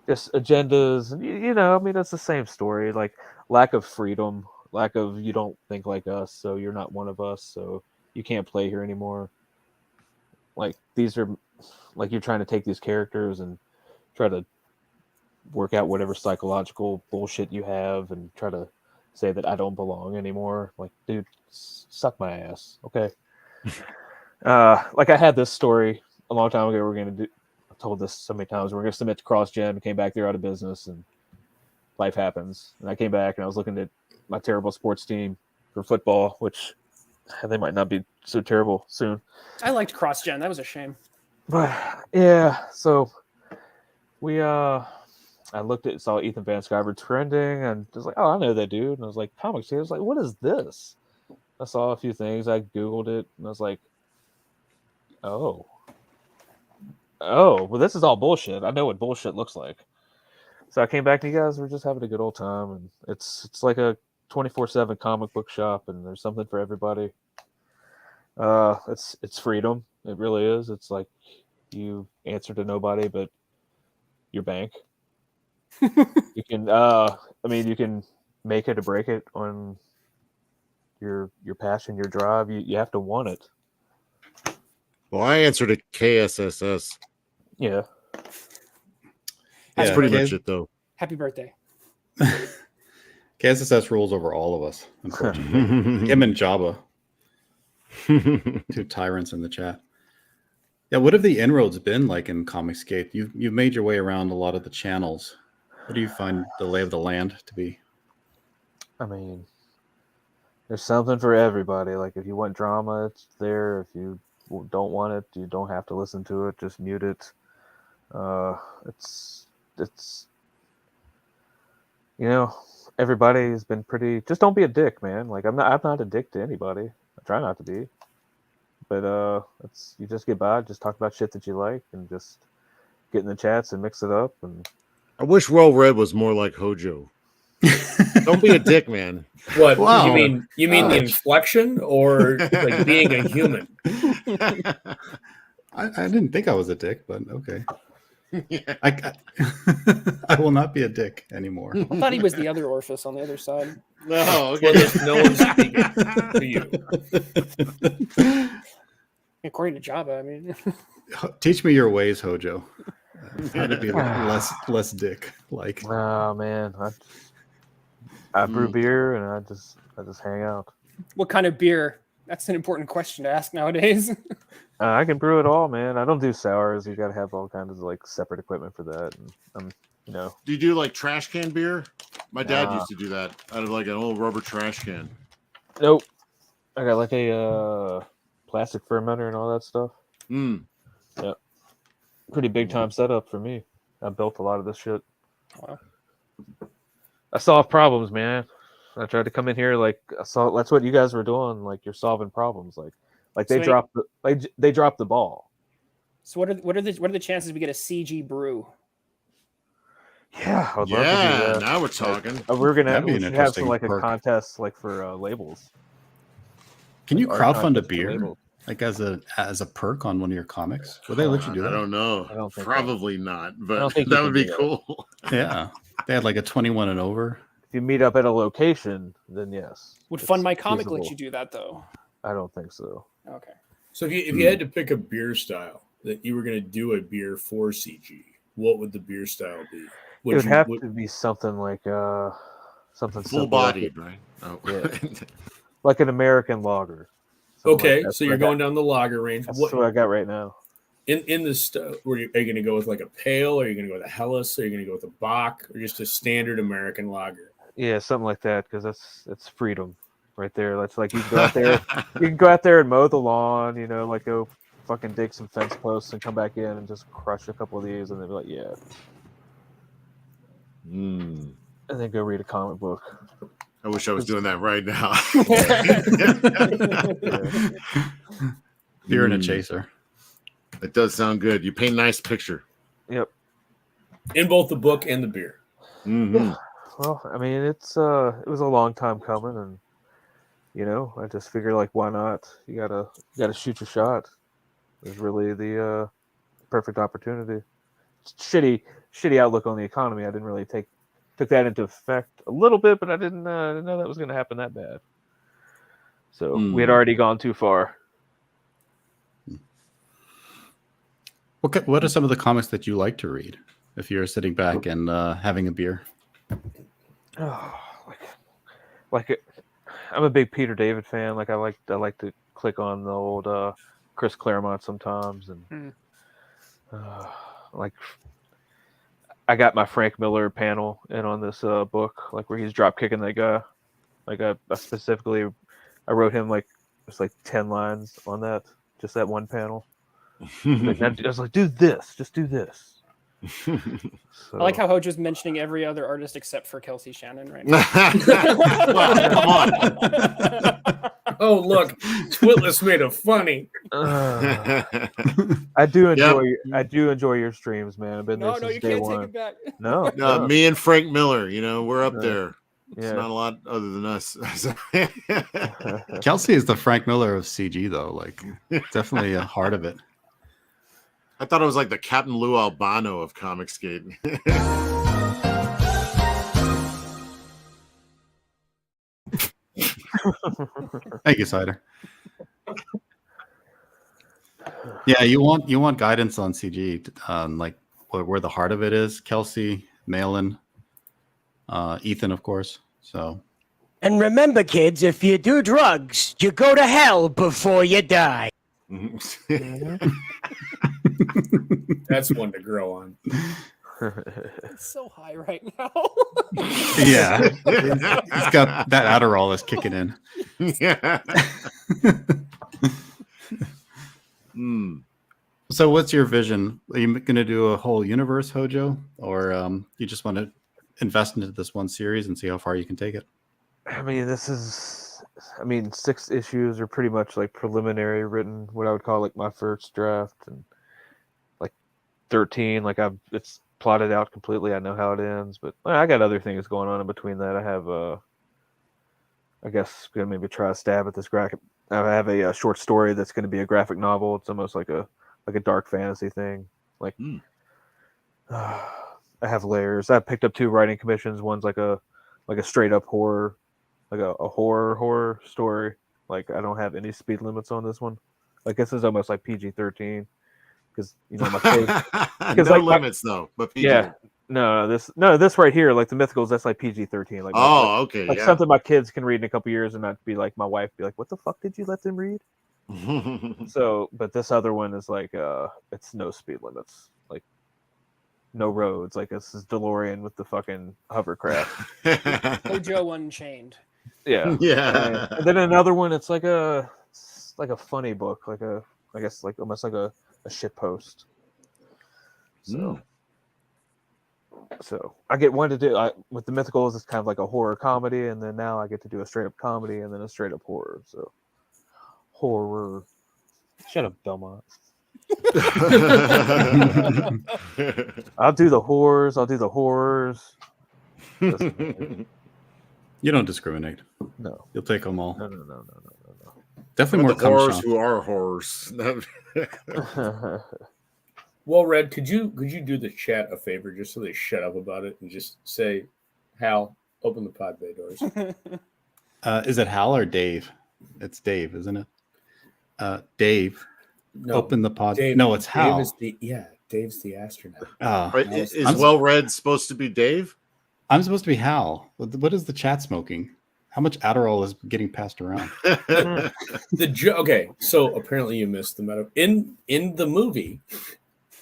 just agendas, and I mean, that's the same story. Like lack of freedom, lack of, you don't think like us, so you're not one of us, so you can't play here anymore. Like these are like, you're trying to take these characters and try to work out whatever psychological bullshit you have and try to say that I don't belong anymore. Like, dude, suck my ass. Okay. Like I had this story a long time ago. I told this so many times. We're going to submit to CrossGen. Came back, they're out of business, and life happens. And I came back and I was looking at my terrible sports team for football, which they might not be so terrible soon. I liked CrossGen. That was a shame. But yeah, so I saw Ethan Van Sciver trending, and was like, oh, I know that dude. And I was like, comics here. I was like, what is this? I saw a few things. I Googled it, and I was like, oh, well, this is all bullshit. I know what bullshit looks like. So I came back to you guys. We're just having a good old time, and it's like a 24/7 comic book shop, and there's something for everybody. It's freedom. It really is. It's like you answer to nobody but your bank. You can, you can make it or break it on your passion, your drive. You have to want it. Well, I answered to KSSS. Yeah. That's pretty much it, though. Happy birthday. KSSS rules over all of us, unfortunately. Him and Jabba, two tyrants in the chat. Yeah, what have the inroads been like in Comicsgate? You've made your way around a lot of the channels. What do you find the lay of the land to be? I mean, there's something for everybody. Like if you want drama, it's there. If you don't want it, you don't have to listen to it. Just mute it. It's everybody has been pretty. Just don't be a dick, man. Like I'm not a dick to anybody. I try not to be. But you just get by, just talk about shit that you like, and just get in the chats and mix it up. And I wish Well Red was more like Hojo. Don't be a dick, man. What Wow. you mean the inflection or like being a human? I didn't think I was a dick, but okay. Yeah. I will not be a dick anymore. I thought he was the other Orpheus on the other side. No, Well, there's no one speaking to you. According to Jabba, I mean. Teach me your ways, Hojo. How to be less dick like. oh man, I brew beer and I just hang out. What kind of beer? That's an important question to ask nowadays. I can brew it all, man. I don't do sours. You got to have all kinds of like separate equipment for that. And Do you do like trash can beer? My dad used to do that out of like an old rubber trash can. Nope. I got like a plastic fermenter and all that stuff. Yep. Pretty big time setup for me. I built a lot of this shit. Wow. I solve problems, man. I tried to come in here like that's what you guys were doing. Like you're solving problems. Like they So dropped the ball. So what are the chances we get a CG brew? Yeah, I would love to do that. Now we're talking. We're gonna That'd be an have interesting some like a perk. contest like for labels. Can you Our crowdfund a contest for beer labels. like as a perk on one of your comics? Would they let you do I that? don't know. I don't think Probably not, I but don't think you that can would be do that. cool. Yeah, they had like a 21 and over. If you meet up at a location, then yes. Would it's Fund My Comic feasible. let you do that though? I don't think so. Okay. So if you had to pick a beer style that you were going to do a beer for CG, what would the beer style be? It would have to be something like something Full simple, like bodied, right? Oh. Yeah. like an American lager. Something Okay, like that. so you're going down the lager range. That's what I got right now. In the are you going to go with like a pale? Or are you going to go with a Helles? Or are you going to go with a Bock? Or just a standard American lager? Yeah, something like that because that's freedom right there. That's like you can go out there, you can go out there and mow the lawn. Like go fucking dig some fence posts and come back in and just crush a couple of these and then be like, yeah. And then go read a comic book. I wish I was doing that right now. Beer and a chaser. It does sound good. You paint a nice picture. Yep. In both the book and the beer. Mm-hmm. Well, I mean, it was a long time coming, and I just figured like, why not? You gotta shoot your shot. It was really the perfect opportunity. Shitty outlook on the economy. I didn't really took that into effect a little bit, but I didn't know that was going to happen that bad. So we had already gone too far. What are some of the comics that you like to read if you're sitting back and having a beer? Oh, I'm a big Peter David fan. Like I like to click on the old Chris Claremont sometimes, and like I got my Frank Miller panel in on this book, like where he's drop kicking that guy. Like I specifically, I wrote him like it's like 10 lines on that, just that one panel. Like, I was like, do this, just do this. So, I like how Hojo's mentioning every other artist except for Kelsey Shannon right now. Come on. Oh, look, Twitless made a funny. I do enjoy your streams, man. I've been there No, since you day can't one. take it back. No, No, me and Frank Miller, we're up there. It's Yeah. not a lot other than us. Kelsey is the Frank Miller of CG, though. Like, definitely a heart of it. I thought it was like the Captain Lou Albano of Comicsgate. Thank you, Cider. Yeah, you want guidance on CG, like where the heart of it is. Kelsey, Malin, Ethan, of course. So And remember, kids, if you do drugs, you go to hell before you die. That's one to grow on. It's so high right now. yeah, he's got that Adderall is kicking in. Yeah. Mm. So, what's your vision? Are you going to do a whole universe, Hojo, or you just want to invest into this one series and see how far you can take it? I mean, 6 issues are pretty much like preliminary written, what I would call like my first draft, and like 13, like it's plotted out completely. I know how it ends, but I got other things going on in between that. I have I guess gonna maybe try a stab at this graphic. I have a short story that's going to be a graphic novel. It's almost like a dark fantasy thing. Like I have layers. I picked up 2 writing commissions. One's like a straight up horror, like a horror story. Like I don't have any speed limits on this one. Like this is almost like PG-13 because my kids. No like limits though, but PG. Yeah, this right here, like the Mythicals, that's like PG-13. Like okay, like yeah. something my kids can read in a couple years and not be like my wife be like, what the fuck did you let them read? So, but this other one is like it's no speed limits, like no roads. Like this is DeLorean with the fucking hovercraft. Hojo Unchained. Yeah, Yeah. And then another one, it's like a funny book, like I guess like almost like a shit post. So. So I get one to do with the Mythicals. It's kind of like a horror comedy, and then now I get to do a straight up comedy and then a straight up horror. So horror. Shut up, Belmont. I'll do the horrors. I'll do the horrors. You don't discriminate. No, you'll take them all. No. Definitely more the horrors cum who are horrors. Well, Red, could you do the chat a favor just so they shut up about it and just say, Hal, open the pod bay doors. Is it Hal or Dave? It's Dave, isn't it? Dave, open the pod. Dave, no, it's Hal. Dave's the astronaut. Is Well Red supposed to be Dave? I'm supposed to be Hal. What is the chat smoking? How much Adderall is getting passed around? Okay, so apparently you missed the meta. In the movie,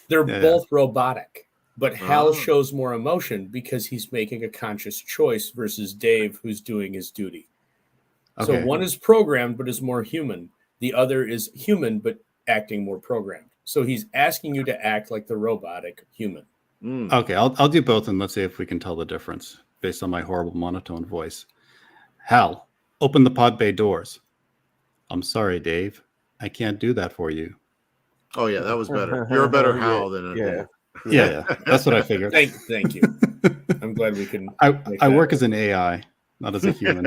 they're both robotic, but Hal shows more emotion because he's making a conscious choice versus Dave, who's doing his duty. Okay. So one is programmed but is more human. The other is human but acting more programmed. So he's asking you to act like the robotic human. Okay, I'll do both and let's see if we can tell the difference based on my horrible monotone voice. Hal, open the pod bay doors. I'm sorry, Dave. I can't do that for you. Oh yeah, that was better. You're a better Hal than a Dave. Yeah. That's what I figured. Thank you. I'm glad we can. I work as an AI, not as a human.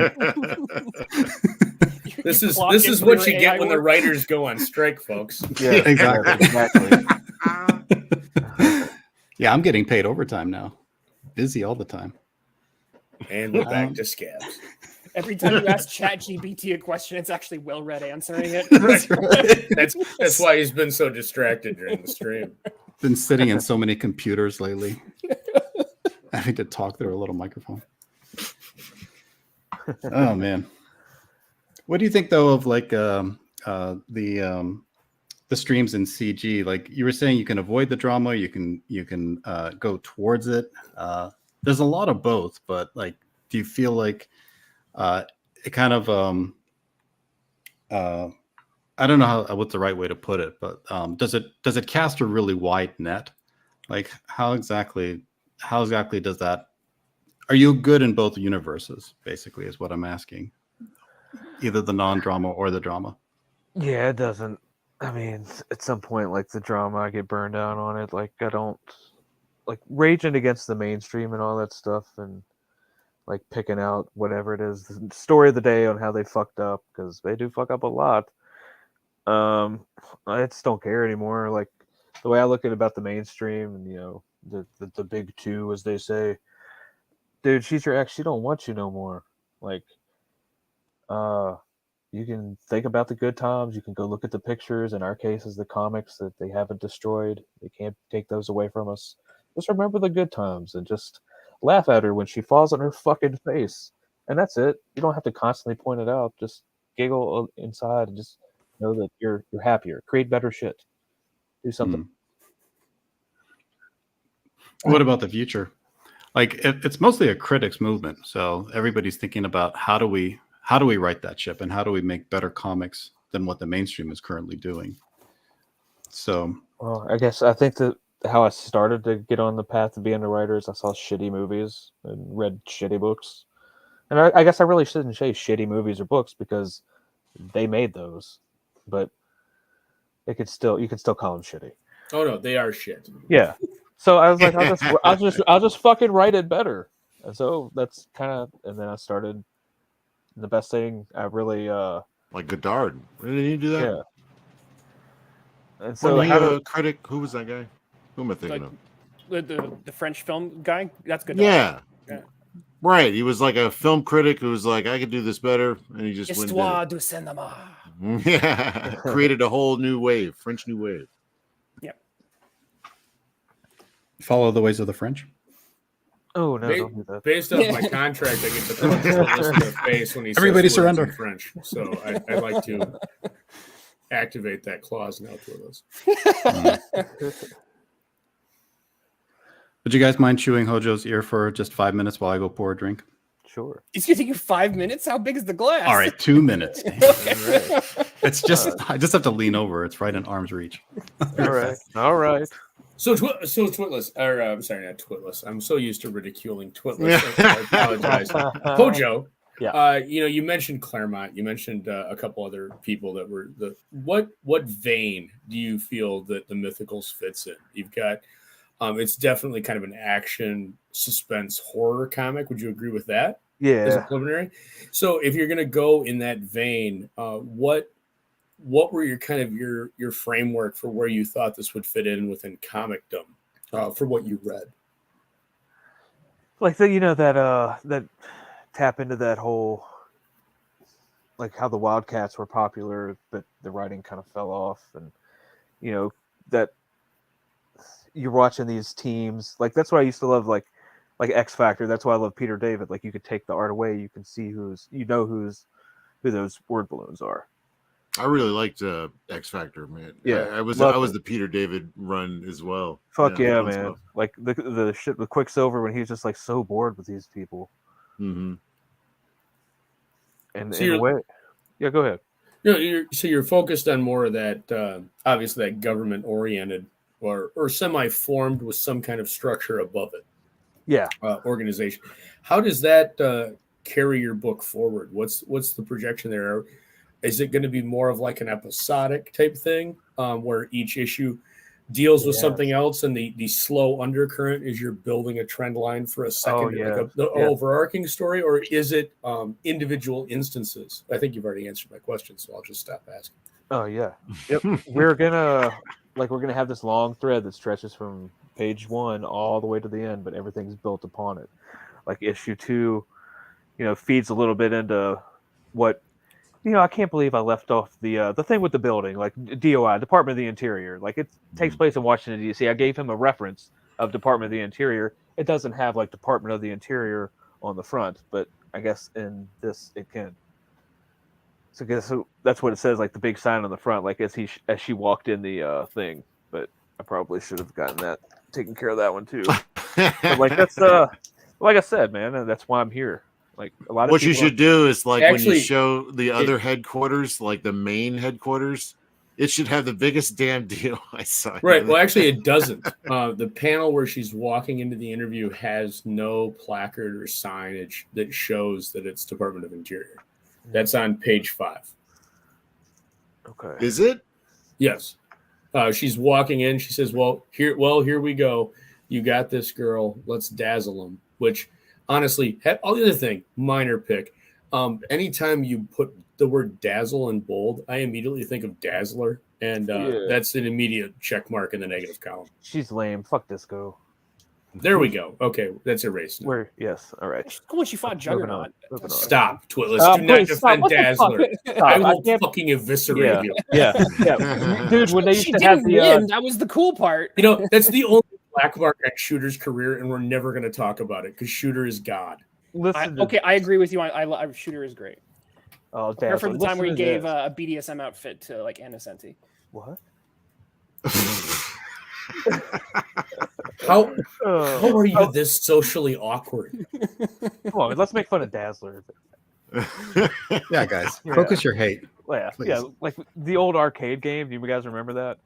This is what you get when the writers go on strike, folks. Yeah, exactly. Yeah, I'm getting paid overtime now. Busy all the time. And we're back to scabs. Every time you ask ChatGPT a question, it's actually well-read answering it. That's right. That's why he's been so distracted during the stream. Been sitting in so many computers lately. Having to talk through a little microphone. Oh man. What do you think though of like the streams in CG? Like you were saying, you can avoid the drama, you can go towards it. There's a lot of both, but like, do you feel like it kind of I don't know what's the right way to put it, but does it cast a really wide net? Like how exactly does that? Are you good in both universes? Basically, is what I'm asking. Either the non-drama or the drama. Yeah, it doesn't. I mean, at some point, like the drama, I get burned out on it. Like I don't like raging against the mainstream and all that stuff, and like picking out whatever it is, the story of the day on how they fucked up, because they do fuck up a lot. I just don't care anymore. Like the way I look at about the mainstream and the big two, as they say, dude, she's your ex. She don't want you no more. Like, you can think about the good times. You can go look at the pictures. In our cases, the comics that they haven't destroyed. They can't take those away from us. Just remember the good times and just laugh at her when she falls on her fucking face, and that's it. You don't have to constantly point it out. Just giggle inside and just know that you're happier. Create better shit. Do something. What about the future? Like it's mostly a critics movement, so everybody's thinking about how do we right that ship and how do we make better comics than what the mainstream is currently doing. So, well, I guess I think that how I started to get on the path of being a writer is I saw shitty movies and read shitty books, and I guess I really shouldn't say shitty movies or books because they made those, but you can still call them shitty. Oh no, they are shit. Yeah. So I was like, I'll just fucking write it better. And so that's kind of, and then I started. The best thing I really like Godard. Didn't he do that? Yeah. And so a critic? Who was that guy? Who am I thinking of? The French film guy. That's good. Yeah. Right. He was like a film critic who was like, I could do this better, and he just Histoire du cinéma. Yeah. Created a whole new wave, French New Wave. Follow the ways of the French. Oh no! Don't do that. Based off my contract, I get to punch Twitlis in the face when he Everybody says words surrender in French. So I'd like to activate that clause now, Twitlis. Would you guys mind chewing Hojo's ear for just 5 minutes while I go pour a drink? Sure. It's gonna take you 5 minutes. How big is the glass? All right, 2 minutes. Okay. It's just I just have to lean over. It's right in arm's reach. All right. So Twitlis, or sorry, not Twitlis. I'm so used to ridiculing Twitlis. I apologize. Hojo, yeah. You mentioned Claremont. You mentioned a couple other people that were what vein do you feel that the Mythicals fits in? You've got, it's definitely kind of an action, suspense, horror comic. Would you agree with that? Yeah. As a preliminary. So if you're going to go in that vein, what were your kind of your framework for where you thought this would fit in within comicdom for what you read? Like that tap into that whole, like how the Wildcats were popular, but the writing kind of fell off, and that you're watching these teams. Like that's what I used to love, like X Factor. That's why I love Peter David. Like you could take the art away, you can see who those word balloons are. I really liked X Factor, man. Yeah, I was the Peter David run as well. Fuck yeah, man! Stuff. Like the shit with Quicksilver when he was just like so bored with these people. Mm-hmm. And so in a way, yeah, go ahead. You're focused on more of that, obviously that government oriented or semi-formed with some kind of structure above it. Yeah, organization. How does that carry your book forward? What's the projection there? Is it going to be more of like an episodic type thing where each issue deals with something else, and the slow undercurrent is you're building a trend line for a second, the overarching story, or is it individual instances? I think you've already answered my question, so I'll just stop asking. Oh yeah, yep. we're gonna have this long thread that stretches from page 1 all the way to the end, but everything's built upon it. Like issue 2, feeds a little bit into what. I can't believe I left off the thing with the building, like DOI, Department of the Interior. Like it takes place in Washington, D.C. I gave him a reference of Department of the Interior. It doesn't have like Department of the Interior on the front, but I guess in this it can. So that's what it says, like the big sign on the front, like as she walked in the thing. But I probably should have gotten taken care of that one too. But like that's like I said, man, that's why I'm here. Like a lot of what you should do is like when you show the other headquarters, like the main headquarters, it should have the biggest damn deal I saw. Right. Well, actually, it doesn't. The panel where she's walking into the interview has no placard or signage that shows that it's Department of Interior. That's on page 5. Okay. Is it? Yes. She's walking in. She says, here we go. You got this, girl. Let's dazzle them. Which, honestly, all the other thing, minor pick. Anytime you put the word dazzle in bold, I immediately think of Dazzler, and that's an immediate check mark in the negative column. She's lame. Fuck Disco. There we go. Okay, that's erased. Yes, all right. How much you fought Juggernaut? Stop, Twitless. Do not defend Dazzler. I will fucking eviscerate you. Yeah. Dude, when they used she to have didn't win. That was the cool part. That's the only black mark on Shooter's career, and we're never going to talk about it because Shooter is God. Listen. I agree with you. I Shooter is great. Oh, Except for the time where he gave this. a BDSM outfit to like Innocenti. What? How are you this socially awkward? Come on, let's make fun of Dazzler. Yeah, guys, Yeah. focus your hate. Yeah, Please. yeah, like the old arcade game. Do you guys remember that?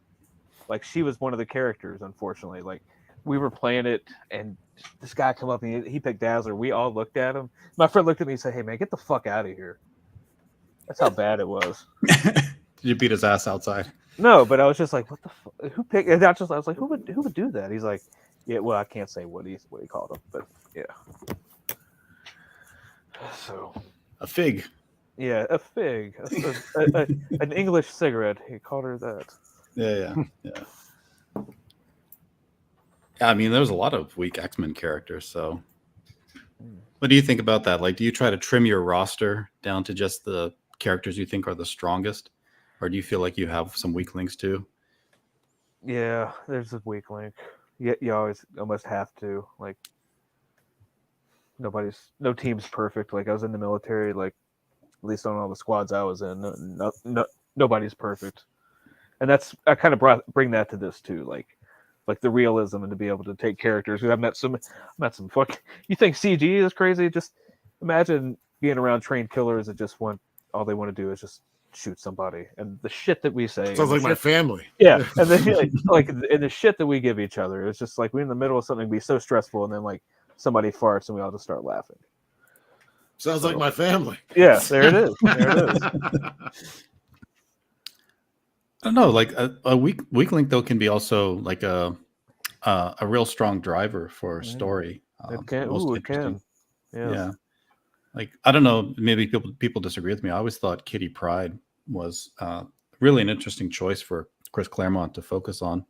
Like she was one of the characters. Unfortunately, like we were playing it, and this guy come up and he picked Dazzler. We all looked at him. My friend looked at me and said, "Hey man, get the fuck out of here." That's how bad it was. Did you beat his ass outside? No, but I was just like, "What the fuck? Who picked?" And I was like, "Who would do that?" He's like, "Yeah, well, I can't say what he called him, but yeah." So A fig. yeah, a fig, an English cigarette. He called her that. Yeah. I mean, there was a lot of weak X-Men characters. So, what do you think about that? Like, do you try to trim your roster down to just the characters you think are the strongest, or do you feel like you have some weak links too? Yeah, there's a weak link. You always almost have to. Like, no team's perfect. Like, I was in the military. Like, at least on all the squads I was in, nobody's perfect. And I kind of bring that to this too. Like the realism and to be able to take characters. I've met some fuck. You think CG is crazy? Just imagine being around trained killers that just all they want to do is just shoot somebody, and the shit that we say Sounds like my family. Yeah, and then like and the shit that we give each other. It's just like we're in the middle of something be so stressful, and then like somebody farts and we all just start laughing. Sounds like my family. Yeah, there it is. There it is. I don't know. Like a weak link though can be also like a real strong driver for a story. It can. Most Ooh, it interesting. can. Yes. Yeah. Like I don't know. Maybe people disagree with me. I always thought Kitty Pryde was really an interesting choice for Chris Claremont to focus on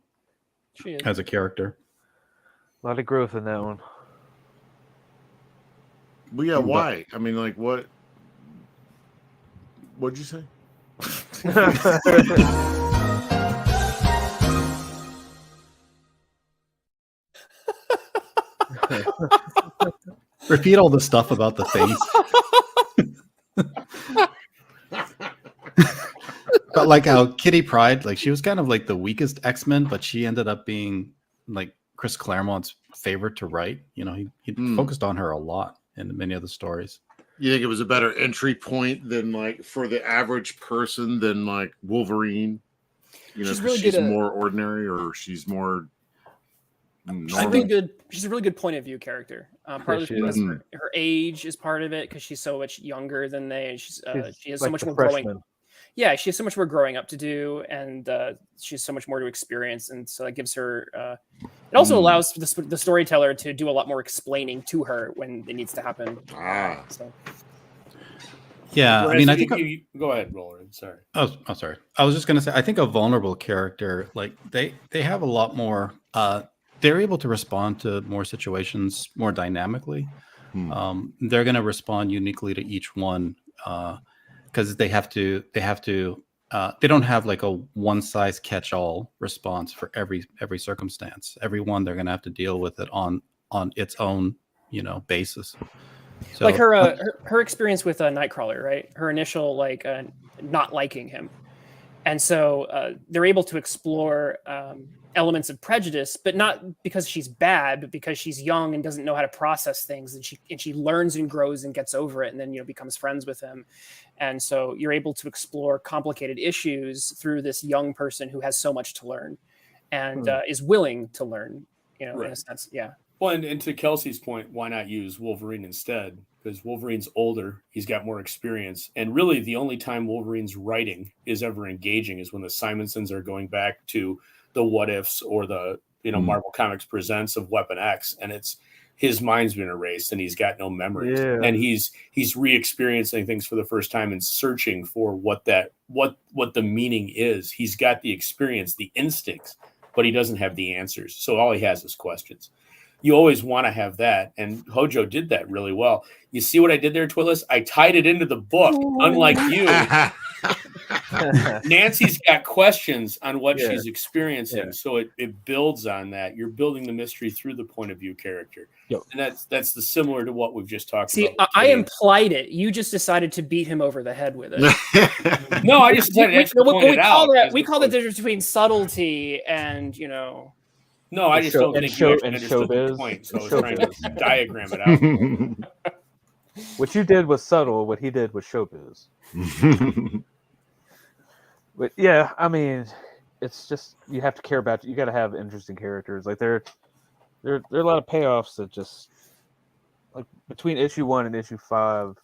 as a character. A lot of growth in that one. Well, yeah. Why? I mean, like, what? What'd you say? Repeat all the stuff about the things. But like how Kitty Pryde, like she was kind of like the weakest X-Men, but she ended up being like Chris Claremont's favorite to write. You know, he focused on her a lot in many of the stories. You think it was a better entry point than like for the average person than like Wolverine? You know, She's really she's good more ordinary, or she's more normal. She's a really good point of view character. Part of this, her age is part of it because she's so much younger than they. She has so much more growing. Yeah, she has so much more growing up to do, and she has so much more to experience, and so that gives her. It also allows the storyteller to do a lot more explaining to her when it needs to happen. So. Yeah, Whereas I mean, I think go ahead, Roland. Sorry. Oh, sorry. I was just gonna say, I think a vulnerable character, like they have a lot more. They're able to respond to more situations more dynamically. They're going to respond uniquely to each one because they don't have like a one size catch all response for every circumstance. Every one they're going to have to deal with it on its own, basis. So, like her experience with Nightcrawler, right? Her initial not liking him, and so they're able to explore elements of prejudice, but not because she's bad, but because she's young and doesn't know how to process things, and she learns and grows and gets over it, and then becomes friends with him, and so you're able to explore complicated issues through this young person who has so much to learn, and is willing to learn, right. In a sense, yeah. Well, and to Kelsey's point, why not use Wolverine instead? Because Wolverine's older, he's got more experience. And really the only time Wolverine's writing is ever engaging is when the Simonsons are going back to the What Ifs or the, Marvel Comics Presents of Weapon X. And it's his mind's been erased and he's got no memories. Yeah. And he's re-experiencing things for the first time and searching for what the meaning is. He's got the experience, the instincts, but he doesn't have the answers. So all he has is questions. You always want to have that, and Hojo did that really well. You see what I did there, Twillis? I tied it into the book, unlike you. Nancy's got questions on what Yeah. she's experiencing, Yeah. so it builds on that. You're building the mystery through the point of view character, Yep. and that's the similar to what we've just talked See, about. I implied it. You just decided to beat him over the head with it. No, I just decided to actually point it out. We call the difference between subtlety and No, I just don't think you actually understood the showbiz. point, so I was trying to diagram it out. What you did was subtle. What he did was showbiz. But yeah, I mean, it's just you have to care about. You got to have interesting characters. Like there are a lot of payoffs that just like between issue 1 and issue 5,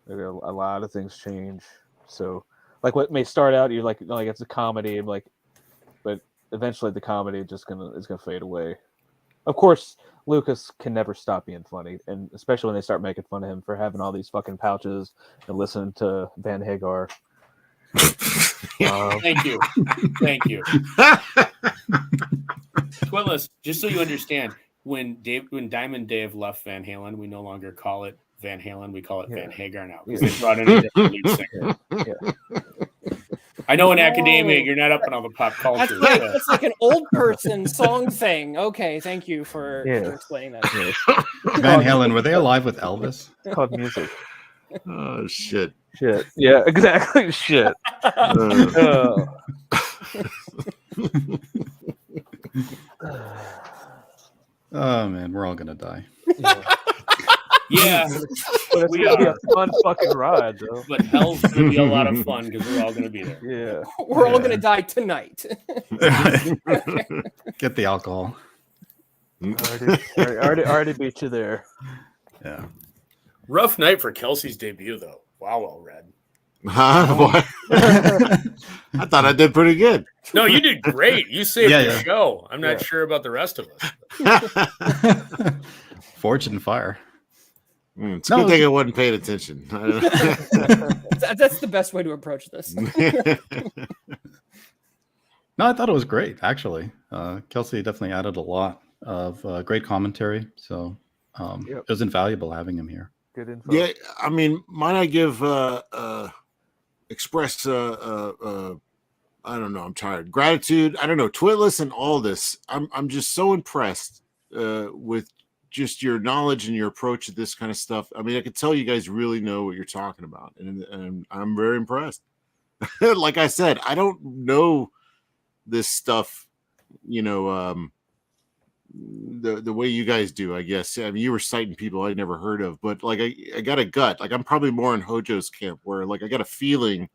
there are a lot of things change. So like what may start out you're like it's a comedy, but eventually the comedy is gonna fade away. Of course, Lucas can never stop being funny, and especially when they start making fun of him for having all these fucking pouches and listening to Van Hagar. Thank you. Twitless, just so you understand, when Diamond Dave left Van Halen, we no longer call it Van Halen, we call it Van Hagar now because they brought in a different lead singer. Yeah. I know in academia you're not up on all the pop culture. That's like an old person song thing. Okay, thank you for explaining that. Van Halen, were they alive with Elvis? It's called music. Oh shit. Yeah, exactly. Shit. Oh man, we're all gonna die. Yeah, but it's gonna be a fun fucking ride, though. But hell's gonna be a lot of fun because we're all gonna be there. Yeah, we're all gonna die tonight. Get the alcohol. Already beat you there. Yeah. Rough night for Kelsey's debut, though. Wow, well read. What? I thought I did pretty good. No, you did great. You saved the Yeah. show. I'm not sure about the rest of us. Forged in fire. It's a good thing I wasn't paying attention. That's the best way to approach this. No, I thought it was great, actually. Kelsey definitely added a lot of great commentary. So it was invaluable having him here. Good info. Yeah, I mean, might I give express I don't know, I'm tired. Gratitude. I don't know, Twitless and all this. I'm just so impressed with just your knowledge and your approach to this kind of stuff. I mean, I could tell you guys really know what you're talking about, and I'm very impressed. Like I said, I don't know this stuff, the way you guys do, I guess. I mean, you were citing people I'd never heard of, but like I got a gut. Like I'm probably more in Hojo's camp where like I got a feeling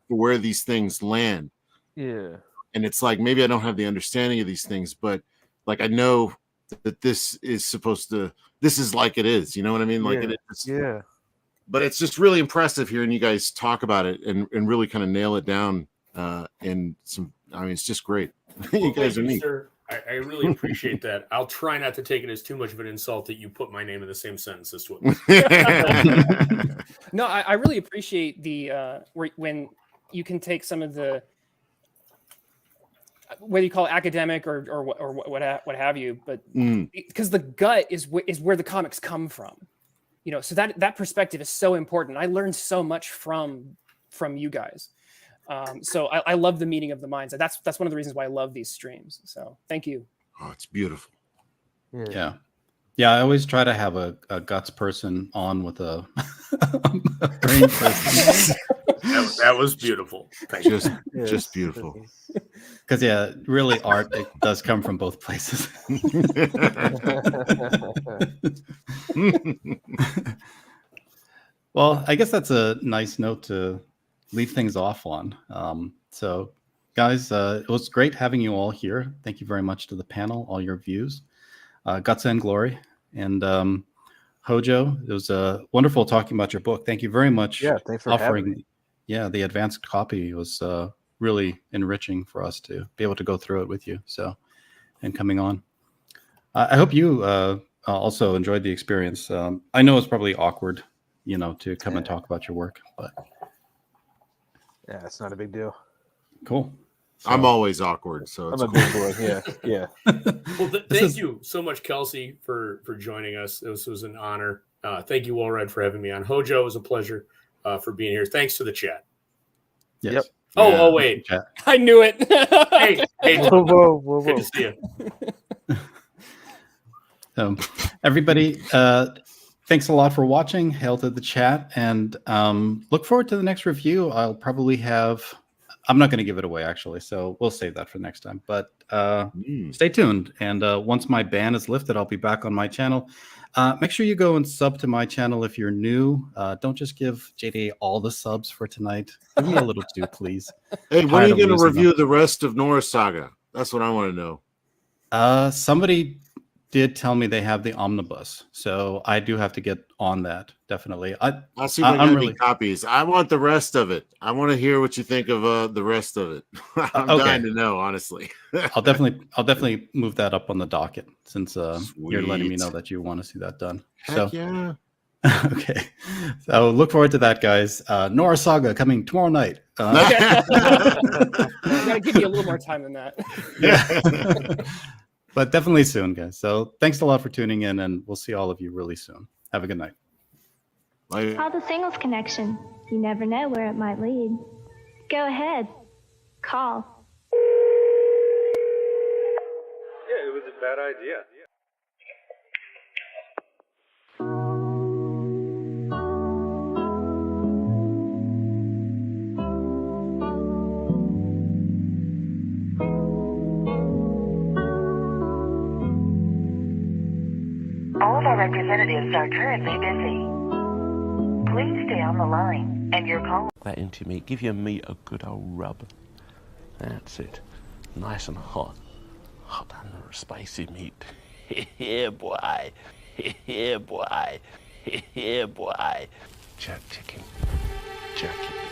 for where these things land. Yeah. And it's like maybe I don't have the understanding of these things, but like I know that this is like it is. You know what I mean? Like it is. Yeah. But it's just really impressive hearing you guys talk about it and really kind of nail it down. And I mean, it's just great. You guys are neat. Sir. I really appreciate that. I'll try not to take it as too much of an insult that you put my name in the same sentence as Twitless. No, I really appreciate the when you can take some of the whether you call it academic or what have you, but because the gut is where the comics come from, so that perspective is so important. I learned so much from you guys. So I love the meeting of the minds. That's one of the reasons why I love these streams. So thank you. Oh, it's beautiful. Yeah. I always try to have a guts person on with a brain person. That was beautiful. Thank you. Just beautiful. Because really, art it does come from both places. Well, I guess that's a nice note to leave things off on. So, guys, it was great having you all here. Thank you very much to the panel, all your views. Guts and Glory. And Hojo, it was wonderful talking about your book. Thank you very much. Yeah, thanks for having me. Yeah, the advanced copy was really enriching for us to be able to go through it with you. So, and coming on. I hope you also enjoyed the experience. I know it's probably awkward, to come and talk about your work, but yeah, it's not a big deal. Cool. So, I'm always awkward, so it's I'm a big boy. Yeah. Well, thank you so much, Kelsey, for joining us. This was an honor. Thank you, Walred, for having me on. Hojo, it was a pleasure for being here. Thanks to the chat. Yes. Yep. Oh, wait. Chat. I knew it. Hey, Whoa. good to see you. Everybody, thanks a lot for watching. Hail to the chat, and look forward to the next review. I'll probably have. I'm not going to give it away actually, so we'll save that for next time. But stay tuned, and once my ban is lifted, I'll be back on my channel. Make sure you go and sub to my channel if you're new. Don't just give JD all the subs for tonight. Give me a little too, please. Hey, when Tired are you of going to losing review them. the rest of Norris Saga? That's what I want to know. Somebody did tell me they have the omnibus, so I do have to get on that. Definitely. I'll see if I I'm got any really copies. I want the rest of it. I want to hear what you think of the rest of it. I'm okay. dying to know, honestly. I'll definitely move that up on the docket since you're letting me Sweet. know that you want to see that done. Heck yeah. Okay, so look forward to that, guys. Nora Saga coming tomorrow night. I gotta give you a little more time than that. Yeah. But definitely soon, guys. So thanks a lot for tuning in, and we'll see all of you really soon. Have a good night. Bye. Call the singles connection. You never know where it might lead. Go ahead. Call. Yeah, it was a bad idea. All of our representatives are currently busy. Please stay on the line, and your call. That into meat. Give your meat a good old rub. That's it. Nice and hot. Hot and spicy meat. Yeah, boy. Yeah, boy. Yeah, boy. Jerk chicken. Jerk it.